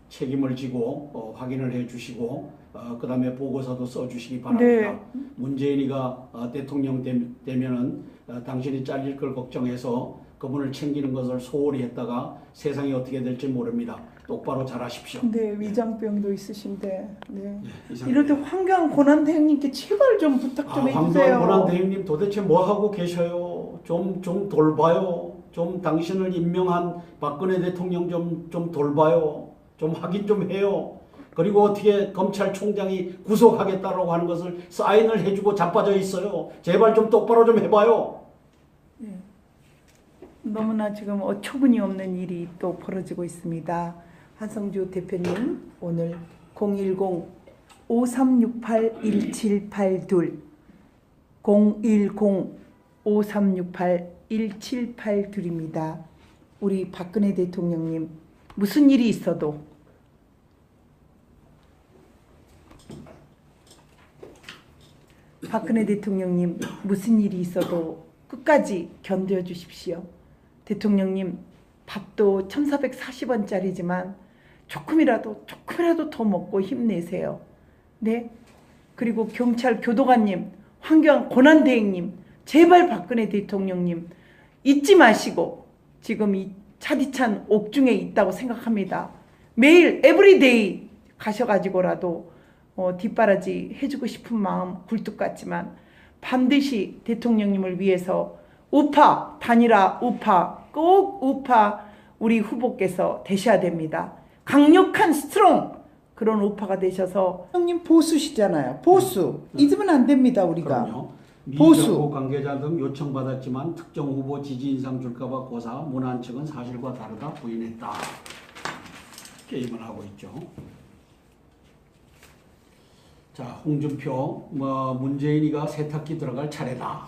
책임을 지고 확인을 해 주시고 그 다음에 보고서도 써 주시기 바랍니다.
네.
문재인이가 대통령 되면은 당신이 잘릴 걸 걱정해서 그분을 챙기는 것을 소홀히 했다가 세상이 어떻게 될지 모릅니다. 똑바로 잘하십시오.
네, 위장병도 있으신데. 네.
네,
이럴 때 황교안 권한대행님께 제발 좀 부탁 좀 해주세요.
황교안 권한대행님 도대체 뭐 하고 계셔요? 좀 돌봐요. 좀 당신을 임명한 박근혜 대통령 좀 돌봐요. 좀 확인 좀 해요. 그리고 어떻게 검찰총장이 구속하겠다라고 하는 것을 사인을 해주고 자빠져 있어요. 제발 좀 똑바로 좀 해봐요.
네. 너무나 지금 어처구니 없는 일이 또 벌어지고 있습니다. 한성주 대표님 오늘 010-5368-1782 010-5368-1782입니다. 우리 박근혜 대통령님 무슨 일이 있어도 박근혜 대통령님 무슨 일이 있어도 끝까지 견뎌 주십시오. 대통령님 밥도 1440원짜리지만 조금이라도 더 먹고 힘내세요. 네. 그리고 경찰 교도관님, 황교안 권한대행님, 제발 박근혜 대통령님 잊지 마시고 지금 이 차디찬 옥중에 있다고 생각합니다. 매일 에브리데이 가셔가지고라도 뒷바라지 해주고 싶은 마음 굴뚝 같지만 반드시 대통령님을 위해서 우파 단일화 우파 꼭 우파 우리 후보께서 되셔야 됩니다. 강력한 스트롱 그런 우파가 되셔서 형님 보수시잖아요. 보수 잊으면 안 됩니다. 우리가
그럼요.
보수
미정부 관계자 등 요청받았지만 특정 후보 지지 인상 줄까봐 고사 문안 측은 사실과 다르다 부인했다. 게임을 하고 있죠. 자, 홍준표 문재인이가 세탁기 들어갈 차례다.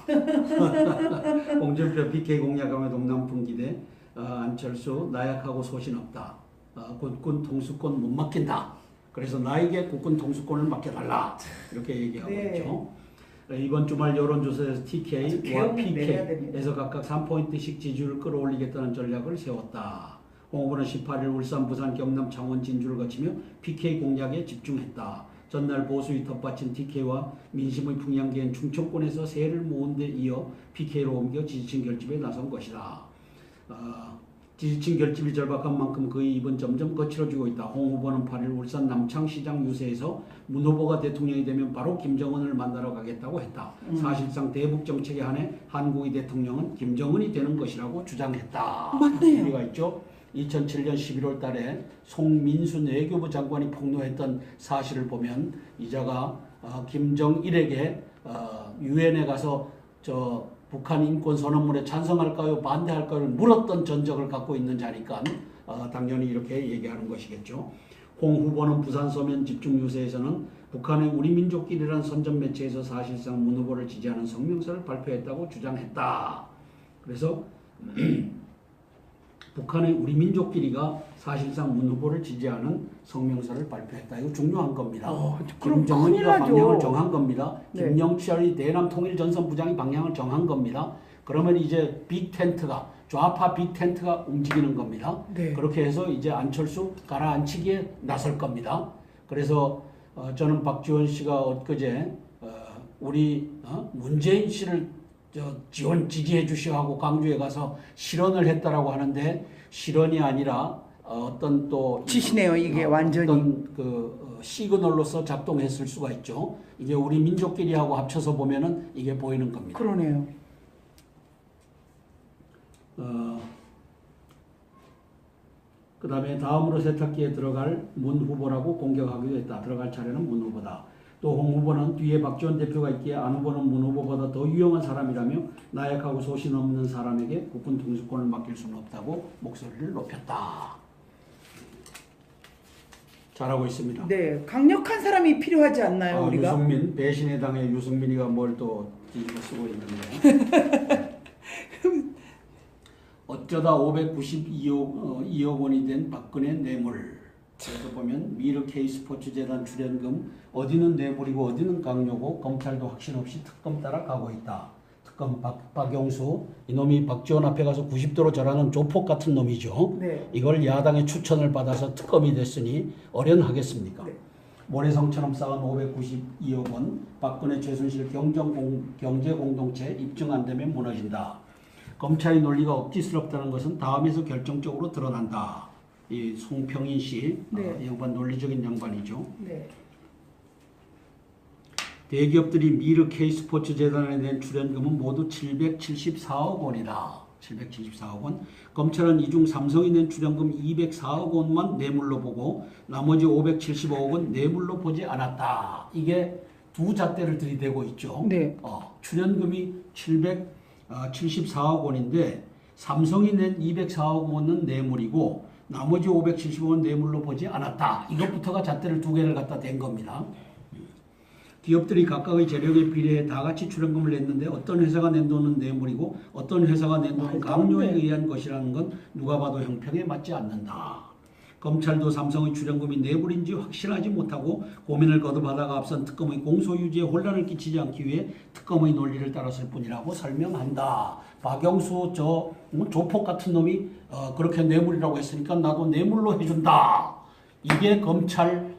홍준표 BK 공약하며 동남풍 기대 안철수 나약하고 소신 없다. 국군 통수권 못 맡긴다. 그래서 나에게 국군 통수권을 맡겨달라. 이렇게 얘기하고
네.
있죠. 이번 주말 여론조사에서 TK와 PK에서 각각 3포인트씩 지지율을 끌어올리겠다는 전략을 세웠다. 홍 후보는 18일 울산, 부산, 경남, 창원, 진주를 거치며 PK 공략에 집중했다. 전날 보수의 텃밭인 TK와 민심의 풍향기엔 충청권에서 세를 모은 데 이어 PK로 옮겨 지지층 결집에 나선 것이다. 지지층 결집이 절박한 만큼 그의 입은 점점 거칠어지고 있다. 홍 후보는 8일 울산 남창시장 유세에서 문 후보가 대통령이 되면 바로 김정은을 만나러 가겠다고 했다. 사실상 대북 정책에 한해 한국의 대통령은 김정은이 되는 것이라고 주장했다.
맞네요.
의미가 있죠. 2007년 11월 달에 송민수 외교부 장관이 폭로했던 사실을 보면 이자가 김정일에게 유엔에 가서 북한 인권 선언문에 찬성할까요 반대할까요 물었던 전적을 갖고 있는 자니까 당연히 이렇게 얘기하는 것이겠죠. 홍 후보는 부산 서면 집중 유세에서는 북한의 우리 민족끼리라는 선전 매체에서 사실상 문 후보를 지지하는 성명서를 발표했다고 주장했다. 그래서 북한의 우리 민족끼리가 사실상 문 후보를 지지하는 성명서를 발표했다. 이거 중요한 겁니다. 김정은이가 방향을 정한 겁니다.
네.
김영철이 대남 통일전선 부장이 방향을 정한 겁니다. 그러면 이제 빅텐트가 좌파 빅텐트가 움직이는 겁니다.
네.
그렇게 해서 이제 안철수 가라앉히기에 나설 겁니다. 그래서 저는 박지원 씨가 엊그제 우리 문재인 씨를 지지해 주시오 하고 광주에 가서 실언을 했다라고 하는데 실언이 아니라 어떤 또
지시네요. 이게 완전히
어떤 시그널로서 작동했을 수가 있죠. 이게 우리 민족끼리하고 합쳐서 보면은 이게 보이는 겁니다.
그러네요.
그 다음에 다음으로 세탁기에 들어갈 문 후보라고 공격하기도 했다. 들어갈 차례는 문 후보다. 또 홍 후보는 뒤에 박지원 대표가 있기에 안 후보는 문 후보보다 더 유용한 사람이라며 나약하고 소신 없는 사람에게 국군 통수권을 맡길 수는 없다고 목소리를 높였다. 잘하고 있습니다.
네, 강력한 사람이 필요하지 않나요, 우리가?
유승민, 배신의 당의 유승민이가 뭘 또 뒤집어 쓰고 있는데 어쩌다 592억 원이 된 박근혜 뇌물. 그래서 보면 미르 K스포츠 재단 출연금 어디는 뇌물이고 어디는 강요고 검찰도 확신 없이 특검 따라 가고 있다. 특검 박영수 이놈이 박지원 앞에 가서 90도로 절하는 조폭 같은 놈이죠.
네.
이걸 야당의 추천을 받아서 특검이 됐으니 어련하겠습니까?
네.
모래성처럼 쌓은 592억 원 박근혜 최순실 경제공동체 입증 안 되면 무너진다. 검찰의 논리가 억지스럽다는 것은 다음에서 결정적으로 드러난다. 이 송평인 씨,
네.
양반 논리적인 양반이죠.
네.
대기업들이 미르 K스포츠 재단에 낸 출연금은 모두 774억 원이다. 774억 원. 검찰은 이중 삼성이 낸 출연금 204억 원만 뇌물로 보고 나머지 575억 원 뇌물로 보지 않았다. 이게 두 잣대를 들이대고 있죠.
네.
출연금이 774억 원인데 삼성이 낸 204억 원은 뇌물이고 나머지 575억 원 뇌물로 보지 않았다. 이것부터가 잣대를 두 개를 갖다 댄 겁니다. 기업들이 각각의 재력에 비례해 다 같이 출연금을 냈는데 어떤 회사가 낸 돈은 뇌물이고 어떤 회사가 낸 돈은 강요에 의한 것이라는 건 누가 봐도 형평에 맞지 않는다. 검찰도 삼성의 출연금이 뇌물인지 확실하지 못하고 고민을 거듭하다가 앞선 특검의 공소유지에 혼란을 끼치지 않기 위해 특검의 논리를 따랐을 뿐이라고 설명한다. 박영수 조폭 같은 놈이 그렇게 뇌물이라고 했으니까 나도 뇌물로 해준다. 이게 검찰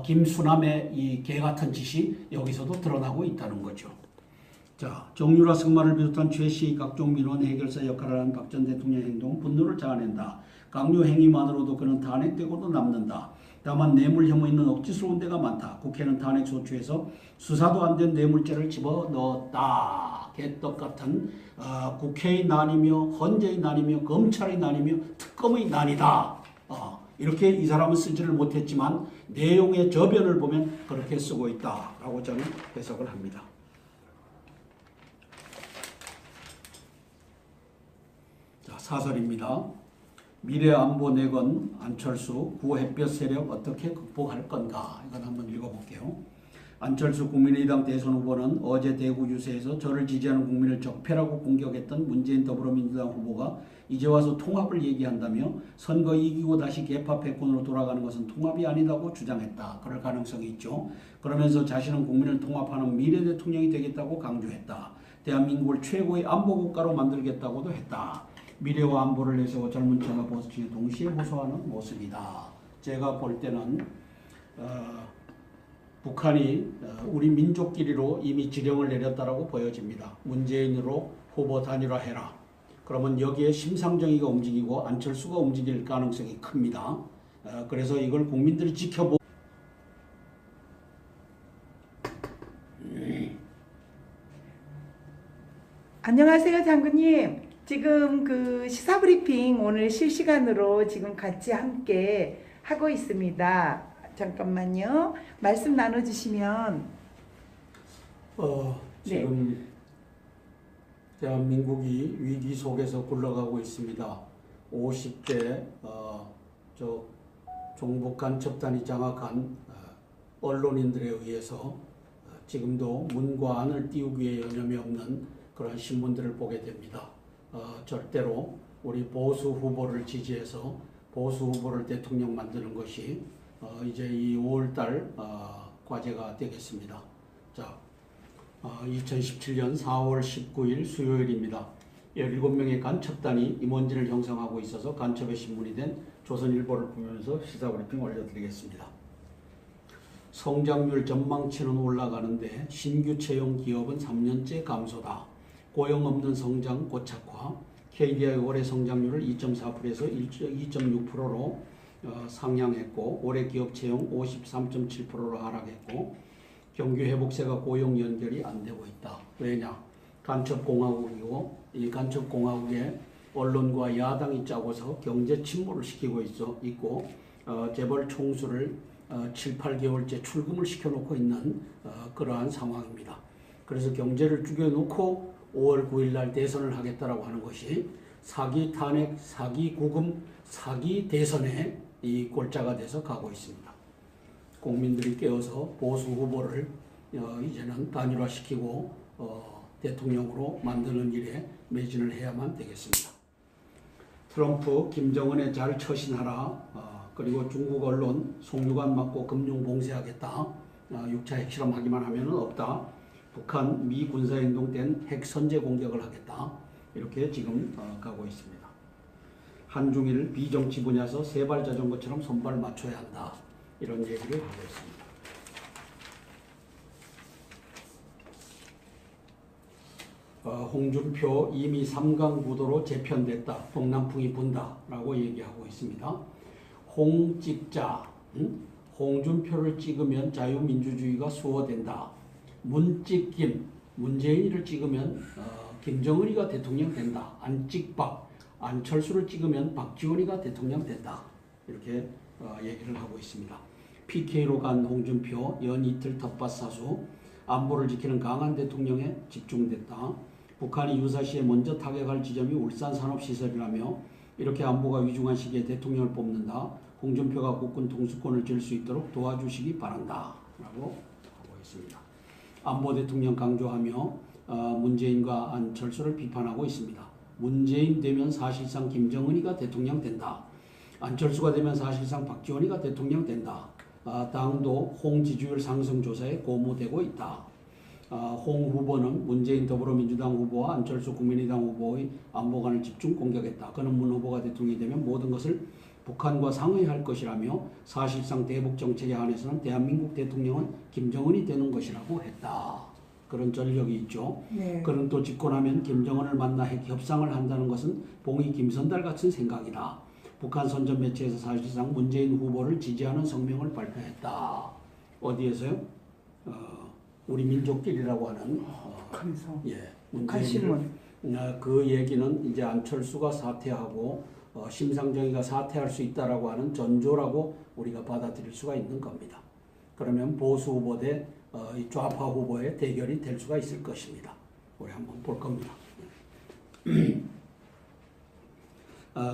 김수남의 이 개 같은 짓이 여기서도 드러나고 있다는 거죠. 자, 정유라 승마를 비롯한 최 씨의 각종 민원 해결사 역할을 하는 박 전 대통령의 행동은 분노를 자아낸다. 강요 행위만으로도 그는 탄핵되고도 남는다. 다만 뇌물 혐의는 억지스러운 데가 많다. 국회는 탄핵 소추에서 수사도 안 된 뇌물죄를 집어넣었다. 개떡 같은 국회의 난이며 헌재의 난이며 검찰의 난이며 특검의 난이다. 이렇게 이 사람은 쓰지를 못했지만 내용의 저변을 보면 그렇게 쓰고 있다라고 저는 해석을 합니다. 자, 사설입니다. 미래안보 내건 안철수 구햇볕 세력 어떻게 극복할 건가? 이건 한번 읽어볼게요. 안철수 국민의당 대선 후보는 어제 대구 유세에서 저를 지지하는 국민을 적폐라고 공격했던 문재인 더불어민주당 후보가 이제 와서 통합을 얘기한다며 선거 이기고 다시 개파 패권으로 돌아가는 것은 통합이 아니다고 주장했다. 그럴 가능성이 있죠. 그러면서 자신은 국민을 통합하는 미래 대통령이 되겠다고 강조했다. 대한민국을 최고의 안보국가로 만들겠다고도 했다. 미래와 안보를 내세워 젊은 층과 보수층이 동시에 호소하는 모습이다. 제가 볼 때는 북한이 우리 민족끼리로 이미 지령을 내렸다라고 보여집니다. 문재인으로 후보 단일화해라. 그러면 여기에 심상정이가 움직이고 안철수가 움직일 가능성이 큽니다. 그래서 이걸 국민들이 지켜보.
안녕하세요, 장군님. 지금 그 시사브리핑 오늘 실시간으로 지금 같이 함께 하고 있습니다. 잠깐만요. 말씀 나눠주시면.
지금 대한민국이 위기 속에서 굴러가고 있습니다. 50대 종북 간첩단이 장악한 언론인들에 의해서 지금도 문과 안을 띄우기 위해 여념이 없는 그런 신문들을 보게 됩니다. 절대로 우리 보수 후보를 지지해서 보수 후보를 대통령 만드는 것이 이제 이 5월달 과제가 되겠습니다. 자, 2017년 4월 19일 수요일입니다. 17명의 간첩단이 임원진을 형성하고 있어서 간첩의 신문이 된 조선일보를 보면서 시사브리핑 올려드리겠습니다. 성장률 전망치는 올라가는데 신규 채용 기업은 3년째 감소다. 고용 없는 성장 고착화. KDI 올해 성장률을 2.4%에서 2.6%로 상향했고 올해 기업 채용 53.7%로 하락했고 경기 회복세가 고용 연결이 안 되고 있다. 왜냐? 간첩공화국이고 이 간첩공화국에 언론과 야당이 짜고서 경제 침몰을 시키고 있고 재벌 총수를 7, 8개월째 출금을 시켜놓고 있는 그러한 상황입니다. 그래서 경제를 죽여놓고 5월 9일 날 대선을 하겠다라고 하는 것이 사기 탄핵, 사기 구금, 사기 대선에 이 골자가 돼서 가고 있습니다. 국민들이 깨어서 보수 후보를 이제는 단일화시키고 대통령으로 만드는 일에 매진을 해야만 되겠습니다. 트럼프, 김정은에 잘 처신하라. 그리고 중국 언론 송유관 맞고 금융 봉쇄하겠다. 6차 핵실험하기만 하면 없다. 북한 미 군사행동 땐 핵 선제 공격을 하겠다. 이렇게 지금 가고 있습니다. 한중일 비정치 분야에서 세발 자전거처럼 손발 맞춰야 한다. 이런 얘기를 하고 있습니다. 홍준표 이미 3강 구도로 재편됐다. 동남풍이 분다라고 얘기하고 있습니다. 홍찍자, 홍준표를 찍으면 자유민주주의가 수호된다. 문찍김, 문재인이를 찍으면 김정은이가 대통령 된다. 안찍박, 안철수를 찍으면 박지원이가 대통령 된다. 이렇게 얘기를 하고 있습니다. PK로 간 홍준표, 연 이틀 텃밭 사수, 안보를 지키는 강한 대통령에 집중됐다. 북한이 유사시에 먼저 타격할 지점이 울산 산업시설이라며 이렇게 안보가 위중한 시기에 대통령을 뽑는다. 홍준표가 국군 통수권을 쥘 수 있도록 도와주시기 바란다. 라고 하고 있습니다. 안보 대통령 강조하며 문재인과 안철수를 비판하고 있습니다. 문재인 되면 사실상 김정은이가 대통령 된다. 안철수가 되면 사실상 박지원이가 대통령 된다. 당도 홍 지지율 상승 조사에 고무되고 있다. 홍 후보는 문재인 더불어민주당 후보와 안철수 국민의당 후보의 안보관을 집중 공격했다. 그는 문 후보가 대통령이 되면 모든 것을 북한과 상의할 것이라며 사실상 대북 정책에 한해서는 대한민국 대통령은 김정은이 되는 것이라고 했다. 그런 전력이 있죠.
네.
그는 또 집권하면 김정은을 만나 핵 협상을 한다는 것은 봉이 김선달 같은 생각이다. 북한 선전 매체에서 사실상 문재인 후보를 지지하는 성명을 발표했다. 어디에서요? 우리 민족길이라고 하는
그래서
문재인 그 얘기는 이제 안철수가 사퇴하고 심상정이가 사퇴할 수 있다라고 하는 전조라고 우리가 받아들일 수가 있는 겁니다. 그러면 보수 후보 대 좌파 후보의 대결이 될 수가 있을 것입니다. 우리 한번 볼 겁니다.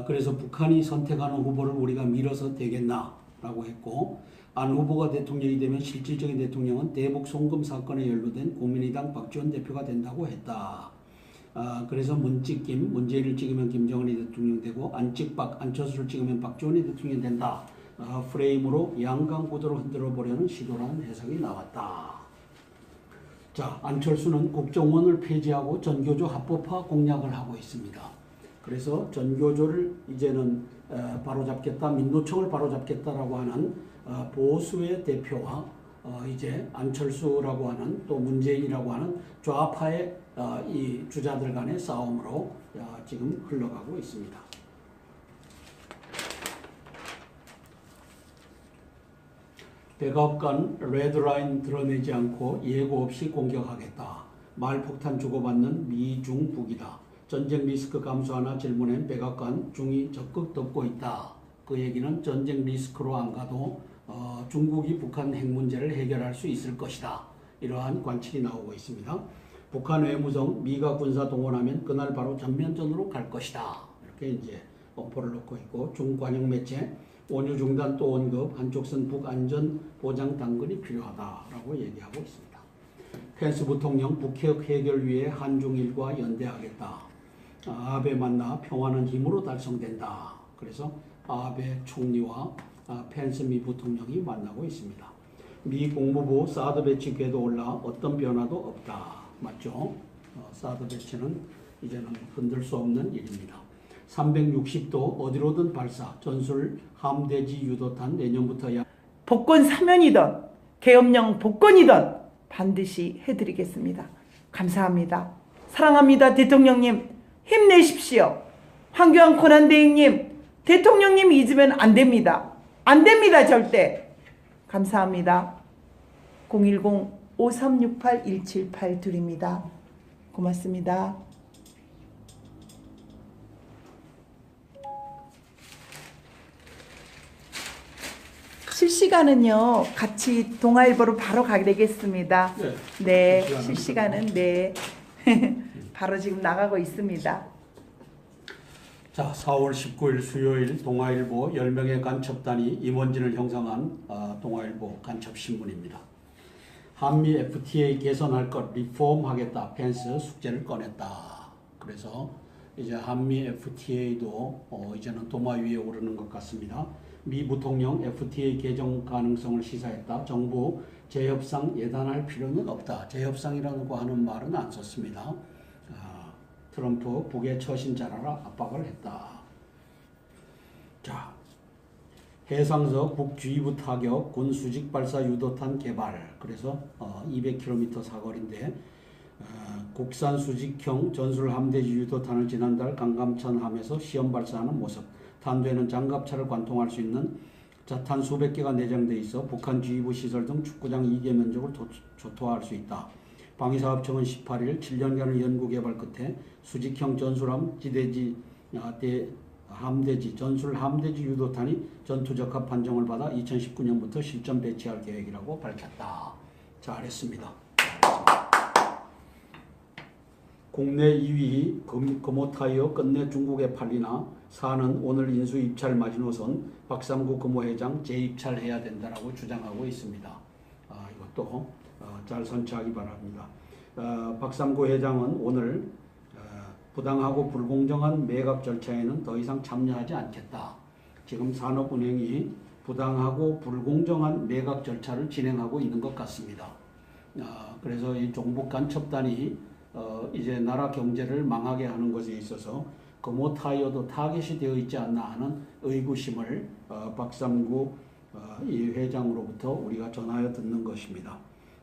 그래서 북한이 선택하는 후보를 우리가 밀어서 되겠나라고 했고 안 후보가 대통령이 되면 실질적인 대통령은 대북 송금 사건에 연루된 국민의당 박지원 대표가 된다고 했다. 그래서 문찍김, 문재인을 찍으면 김정은이 대통령 되고 안찍박, 안철수를 찍으면 박지원이 대통령 된다. 프레임으로 양강 구도로 흔들어 보려는 시도라는 해석이 나왔다. 자, 안철수는 국정원을 폐지하고 전교조 합법화 공약을 하고 있습니다. 그래서 전교조를 이제는 바로잡겠다, 민노총을 바로잡겠다라고 하는 보수의 대표와 이제 안철수라고 하는 또 문재인이라고 하는 좌파의 이 주자들 간의 싸움으로 지금 흘러가고 있습니다. 백악관 레드라인 드러내지 않고 예고 없이 공격하겠다. 말폭탄 주고받는 미중 북이다. 전쟁 리스크 감소하나 질문엔 백악관 중이 적극 덮고 있다. 그 얘기는 전쟁 리스크로 안 가도 중국이 북한 핵 문제를 해결할 수 있을 것이다. 이러한 관측이 나오고 있습니다. 북한 외무성 미가 군사 동원하면 그날 바로 전면전으로 갈 것이다. 이렇게 이제 엄포를 놓고 있고 중관영 매체 원유 중단 또 언급 한쪽선 북 안전 보장 당근이 필요하다라고 얘기하고 있습니다. 펜스 부통령 북핵 해결 위해 한중일과 연대하겠다. 아베 만나 평화는 힘으로 달성된다. 그래서 아베 총리와 펜스 미 부통령이 만나고 있습니다. 미 국무부 사드 배치 궤도 올라 어떤 변화도 없다. 맞죠? 사드 배치는 이제는 흔들 수 없는 일입니다. 360도 어디로든 발사, 전술 함대지 유도탄 내년부터
복권 사면이든 계엄령 복권이든 반드시 해드리겠습니다. 감사합니다. 사랑합니다. 대통령님 힘내십시오. 황교안 권한대행님 대통령님 잊으면 안 됩니다. 안 됩니다. 절대. 감사합니다. 010-5368-178 드립니다. 고맙습니다. 실시간은요, 같이 동아일보로 바로 가게 되겠습니다. 네, 실시간은 네. 바로 지금 나가고 있습니다.
자, 4월 19일 수요일 동아일보 10명의 간첩단이 임원진을 형성한 동아일보 간첩신문입니다. 한미 FTA 개선할 것 리폼하겠다. 펜스 숙제를 꺼냈다. 그래서 이제 한미 FTA도 이제는 도마 위에 오르는 것 같습니다. 미 부통령 FTA 개정 가능성을 시사했다. 정부 재협상 예단할 필요는 없다. 재협상이라고 하는 말은 안 썼습니다. 트럼프 북의 처신자라라 압박을 했다. 자, 해상서 북주위부 타격 군 수직 발사 유도탄 개발. 그래서 200km 사거리인데 국산 수직형 전술 함대지 유도탄을 지난달 강감천 함에서 시험 발사하는 모습. 탄두에는 장갑차를 관통할 수 있는 자탄 수백 개가 내장돼 있어 북한 지휘부 시설 등 축구장 2개 면적을 조토화할 수 있다. 방위사업청은 18일 7년간의 연구 개발 끝에 수직형 전술함 지대지 함대지 전술 함대지 유도탄이 전투적합 판정을 받아 2019년부터 실전 배치할 계획이라고 밝혔다. 잘했습니다. 국내 2위 금호타이어 끝내 중국에 팔리나 사는 오늘 인수 입찰 마지노선 박삼구 금호회장 재입찰해야 된다라고 주장하고 있습니다. 이것도 잘 선취하기 바랍니다. 박삼구 회장은 오늘 부당하고 불공정한 매각 절차에는 더 이상 참여하지 않겠다. 지금 산업은행이 부당하고 불공정한 매각 절차를 진행하고 있는 것 같습니다. 그래서 이 종북 간첩단이 이제 나라 경제를 망하게 하는 것에 있어서 금호타이어도 타겟이 되어 있지 않나 하는 의구심을 박삼구 이 회장으로부터 우리가 전하여 듣는 것입니다.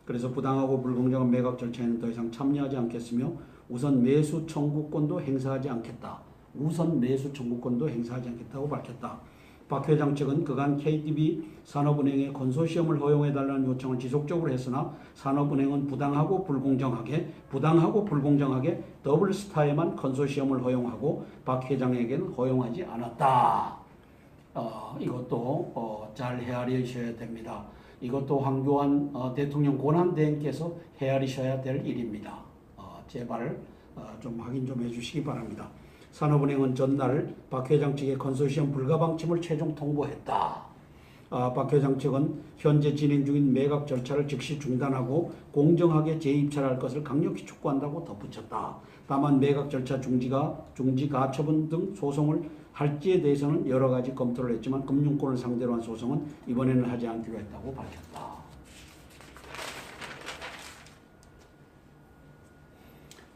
그래서 부당하고 불공정한 매각 절차에는 더 이상 참여하지 않겠으며 우선 매수 청구권도 행사하지 않겠다. 우선 매수 청구권도 행사하지 않겠다고 밝혔다. 박 회장 측은 그간 KTB 산업은행의 컨소시엄을 허용해달라는 요청을 지속적으로 했으나 산업은행은 부당하고 불공정하게 더블 스타에만 컨소시엄을 허용하고 박 회장에게는 허용하지 않았다. 이것도 잘 헤아리셔야 됩니다. 이것도 황교안 대통령 권한대행께서 헤아리셔야 될 일입니다. 제발 좀 확인 좀 해주시기 바랍니다. 산업은행은 전날 박 회장 측의 컨소시엄 불가 방침을 최종 통보했다. 박 회장 측은 현재 진행 중인 매각 절차를 즉시 중단하고 공정하게 재입찰할 것을 강력히 촉구한다고 덧붙였다. 다만 매각 절차 중지 가처분 등 소송을 할지에 대해서는 여러 가지 검토를 했지만 금융권을 상대로 한 소송은 이번에는 하지 않기로 했다고 밝혔다.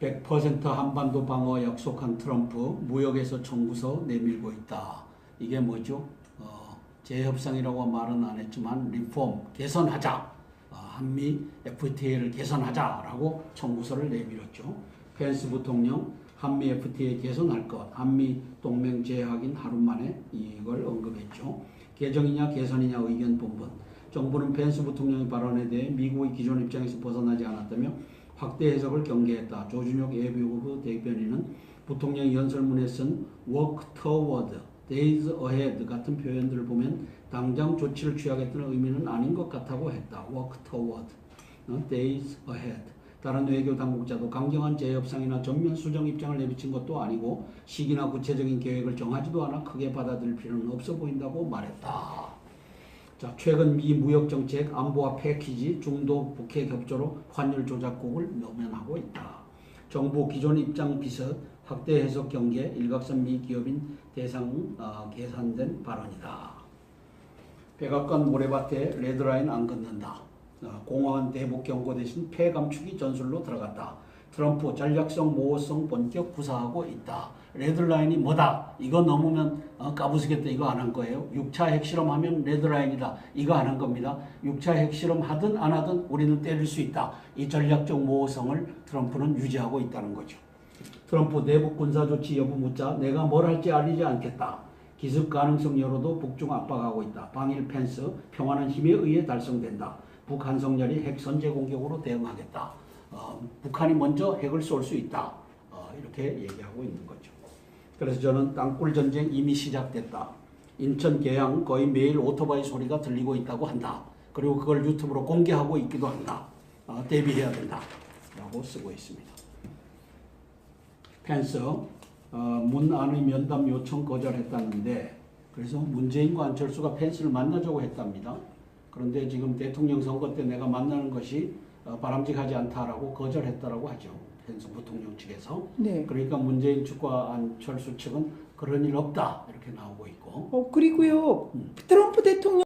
100% 한반도 방어 약속한 트럼프 무역에서 청구서 내밀고 있다. 이게 뭐죠? 재협상이라고 말은 안 했지만 리폼, 개선하자. 한미 FTA를 개선하자라고 청구서를 내밀었죠. 펜스 부통령 한미 FTA 개선할 것, 한미 동맹 재확인 하루 만에 이걸 언급했죠. 개정이냐 개선이냐 의견 분분. 정부는 펜스 부통령의 발언에 대해 미국의 기존 입장에서 벗어나지 않았다며 확대 해석을 경계했다. 조준혁 예비후보 대변인은 부통령이 연설문에 쓴 work toward, days ahead 같은 표현들을 보면 당장 조치를 취하겠다는 의미는 아닌 것 같다고 했다. work toward, days ahead. 다른 외교 당국자도 강경한 재협상이나 전면 수정 입장을 내비친 것도 아니고 시기나 구체적인 계획을 정하지도 않아 크게 받아들일 필요는 없어 보인다고 말했다. 자, 최근 미 무역정책 안보화 패키지 중도 북해 겹조로 환율 조작국을 노면하고 있다. 정부 기존 입장 비슷 확대 해석 경계 일각선 미 기업인 대상 계산된 발언이다. 백악관 모래밭에 레드라인 안 긋는다. 공허한 대북 경고 대신 폐 감축이 전술로 들어갔다. 트럼프 전략성 모호성 본격 구사하고 있다. 레드라인이 뭐다. 이거 넘으면 까부수겠다. 이거 안 한 거예요. 6차 핵실험하면 레드라인이다. 이거 안 한 겁니다. 6차 핵실험 하든 안 하든 우리는 때릴 수 있다. 이 전략적 모호성을 트럼프는 유지하고 있다는 거죠. 트럼프 내부 군사조치 여부 묻자 내가 뭘 할지 알리지 않겠다. 기습 가능성 여로도 북중 압박하고 있다. 방일 펜스 평화는 힘에 의해 달성된다. 북한성열이 핵 선제 공격으로 대응하겠다. 북한이 먼저 핵을 쏠 수 있다. 이렇게 얘기하고 있는 거죠. 그래서 저는 땅굴 전쟁 이미 시작됐다. 인천 계양 거의 매일 오토바이 소리가 들리고 있다고 한다. 그리고 그걸 유튜브로 공개하고 있기도 한다. 대비해야 된다. 라고 쓰고 있습니다. 펜스 문안의 면담 요청 거절했다는데 그래서 문재인과 안철수가 펜스를 만나자고 했답니다. 그런데 지금 대통령 선거 때 내가 만나는 것이 바람직하지 않다라고 거절했다라고 하죠. 펜스 부통령 측에서.
네.
그러니까 문재인 측과 안철수 측은 그런 일 없다 이렇게 나오고 있고.
그리고요 트럼프 대통령